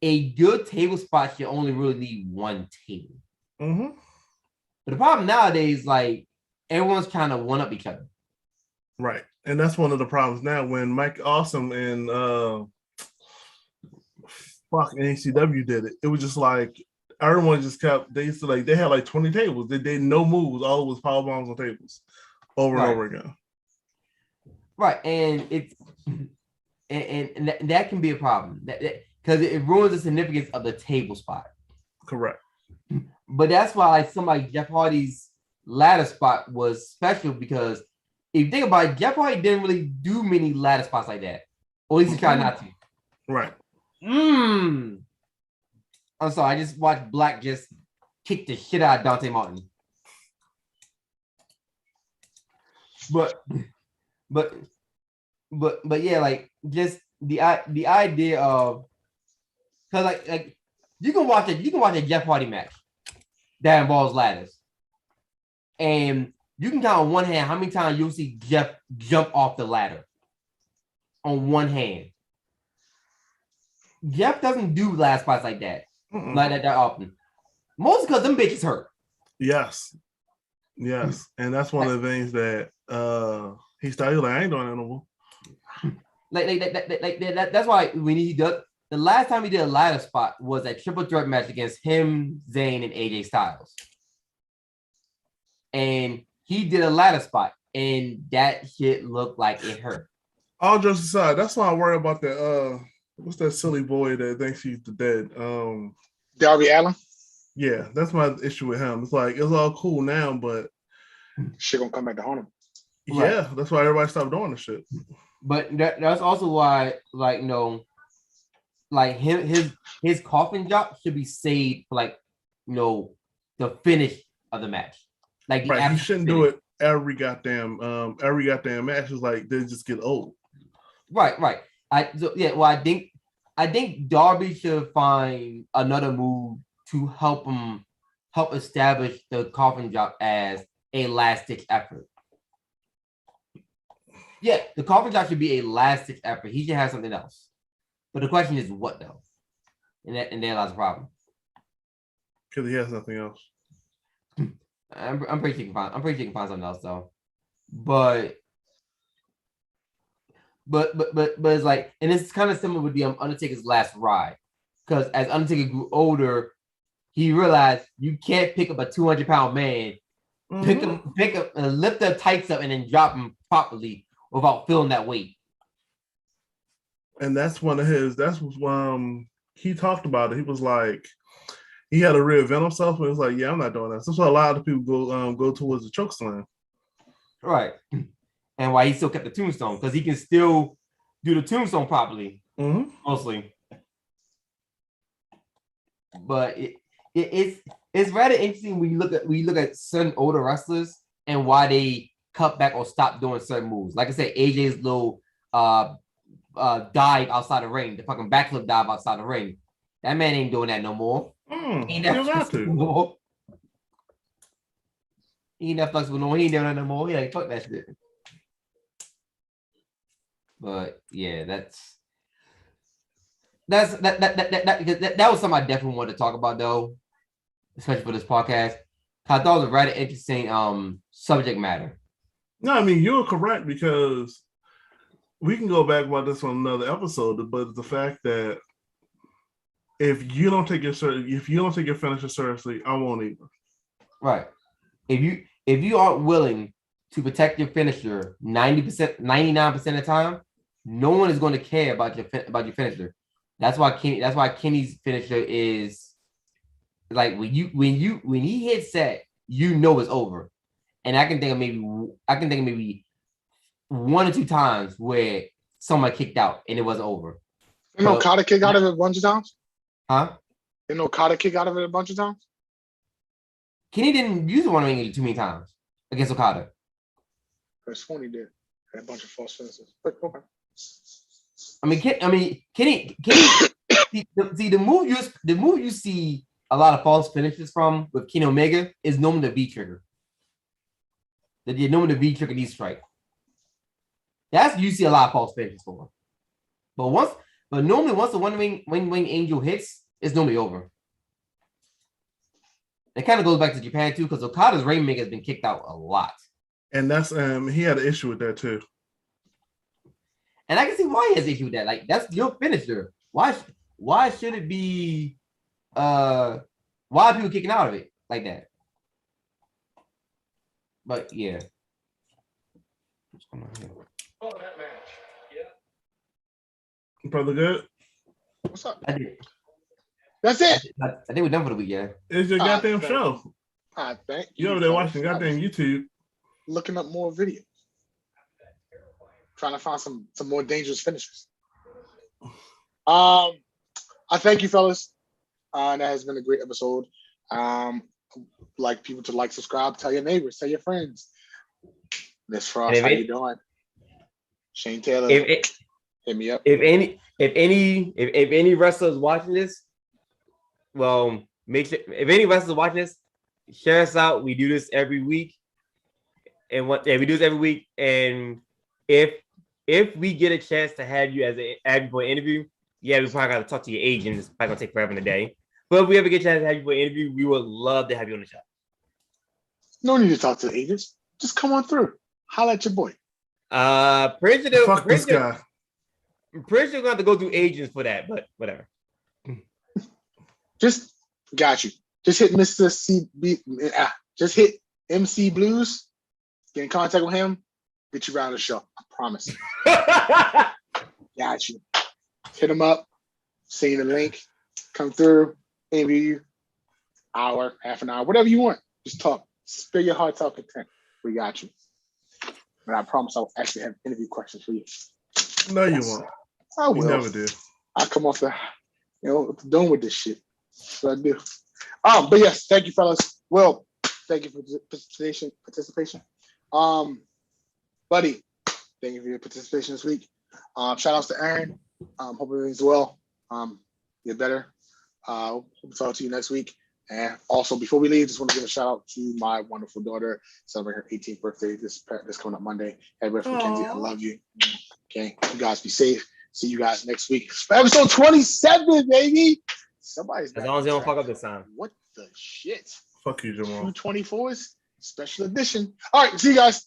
a good table spot should only really need 1 table. Mm-hmm. But the problem nowadays, like everyone's trying to one up each other. Right. And that's one of the problems now when Mike Awesome and ACW did it. It was just like everyone just kept they had like 20 tables. They did no moves, all it was power bombs on tables over and over again. Right. And it's and that can be a problem. Because it ruins the significance of the table spot. Correct. But that's why like somebody Jeff Hardy's ladder spot was special because if you think about it, Jeff Hardy didn't really do many ladder spots like that. Or at least he tried not to. Right. I'm sorry, I just watched Black just kick the shit out of Dante Martin. But yeah, like just the idea of because like you can watch a Jeff Hardy match that involves ladders. And you can count on one hand how many times you'll see Jeff jump off the ladder. On one hand. Jeff doesn't do ladder spots like that. Like that often. Mostly because them bitches hurt. Yes. And that's one of the things that he started like, I ain't doing that no more. That's why when he does the last time he did a ladder spot was a triple threat match against him, Zayn, and AJ Styles. And he did a ladder spot, and that shit looked like it hurt. All jokes aside, that's why I worry about that. What's that silly boy that thinks he's the dead? Darby Allin? Yeah, that's my issue with him. It's like, it's all cool now, but shit gonna come back to haunt him. Yeah, right. That's why everybody stopped doing the shit. But that's also why, like, like his coffin drop should be saved for like, the finish of the match. Like right, you shouldn't do it every goddamn match. Is like they just get old. Right. I think Darby should find another move to help establish the coffin drop as a last ditch effort. Yeah, the coffin drop should be a last ditch effort. He should have something else. But the question is what though? And there lies the problem. Because he has nothing else. I'm pretty sure you can find something else though. But it's like, and it's kind of similar with the Undertaker's last ride. Because as Undertaker grew older, he realized you can't pick up a 200-pound man, pick up, lift the tights up, and then drop him properly without feeling that weight. And that's one of his. That's what he talked about it. He was like, he had to reinvent himself. But it was like, yeah, I'm not doing that. So that's why a lot of people go towards the chokeslam. Right. And why he still kept the tombstone, because he can still do the tombstone properly, mostly. But it's rather interesting when you look at certain older wrestlers and why they cut back or stop doing certain moves. Like I said, AJ's little dive outside the ring, the fucking backflip dive outside the ring. That man ain't doing that no more. He ain't that flexible no more. He ain't that flexible no more. He ain't doing that no more. He like, fuck that shit. But yeah, that was something I definitely wanted to talk about though, especially for this podcast. I thought it was a rather interesting subject matter. No, I mean you're correct, because we can go back about this on another episode, but the fact that if you don't take your finisher seriously, I won't either. Right. If you aren't willing to protect your finisher 90%, 99% of the time, no one is going to care about your finisher. That's why Kenny's finisher is like when he hits that, you know it's over. And I can think of maybe 1 or 2 times where someone kicked out and it wasn't over. Didn't Okada kick out of it a bunch of times? Huh? Didn't Okada kick out of it a bunch of times? Kenny didn't use the one wing too many times against Okada. I sworn he did. Had a bunch of false finishes. But okay. Kenny. See the move you see a lot of false finishes from with Kenny Omega is normally the V trigger. Normally the V trigger knee strike. That's you see a lot of false finishes for. But normally once the one wing angel hits, it's normally over. It kind of goes back to Japan too, because Okada's Rainmaker has been kicked out a lot. And that's he had an issue with that too. And I can see why he has an issue with that. Like, that's your finisher. Why should it be why are people kicking out of it like that? But yeah. What's going on here? Oh, that match. Yeah. Brother Good. What's up? That's it. I think we're done for the week, yeah. It's your goddamn show. Thank you. You over there watching goddamn YouTube. Looking up more videos. Trying to find some more dangerous finishers. I thank you, fellas. That has been a great episode. Like people to like, subscribe, tell your neighbors, tell your friends. Miss Frost, how you doing? Shane Taylor, hit me up. If any wrestlers watching this, well, make sure if any wrestlers watching this, share us out. We do this every week, and we do this every week. And if we get a chance to have you as an for an interview, yeah, we probably got to talk to your agent. It's probably gonna take forever in a day. But if we ever get a chance to have you for an interview, we would love to have you on the show. No need to talk to the agents. Just come on through. Holla at your boy. Fuck this guy. I'm pretty sure we're going to have to go through agents for that, but whatever. Just got you. Just hit Mr. CB. Just hit MC Blues. Get in contact with him. Get you around the show. I promise. Got you. Hit him up. Send the link. Come through. Interview you. Hour, half an hour, whatever you want. Just talk. Spill your heart, talk content. We got you. But I promise I'll actually have interview questions for you. No, you won't. I will. You never do. I come off the, done with this shit. That's what I do. But yes, thank you, fellas. Will, thank you for participation. Buddy, thank you for your participation this week. Shout outs to Aaron. Hope everything's well. Get better. We'll talk to you next week. And also, before we leave, just want to give a shout out to my wonderful daughter celebrating her 18th birthday this coming up Monday. Happy birthday, Mackenzie. I love you. Okay, you guys be safe. See you guys next week for episode 27, baby. Somebody's as long as they don't fuck up this time. What the shit? Fuck you, Jamal. 224s, special edition. All right, see you guys.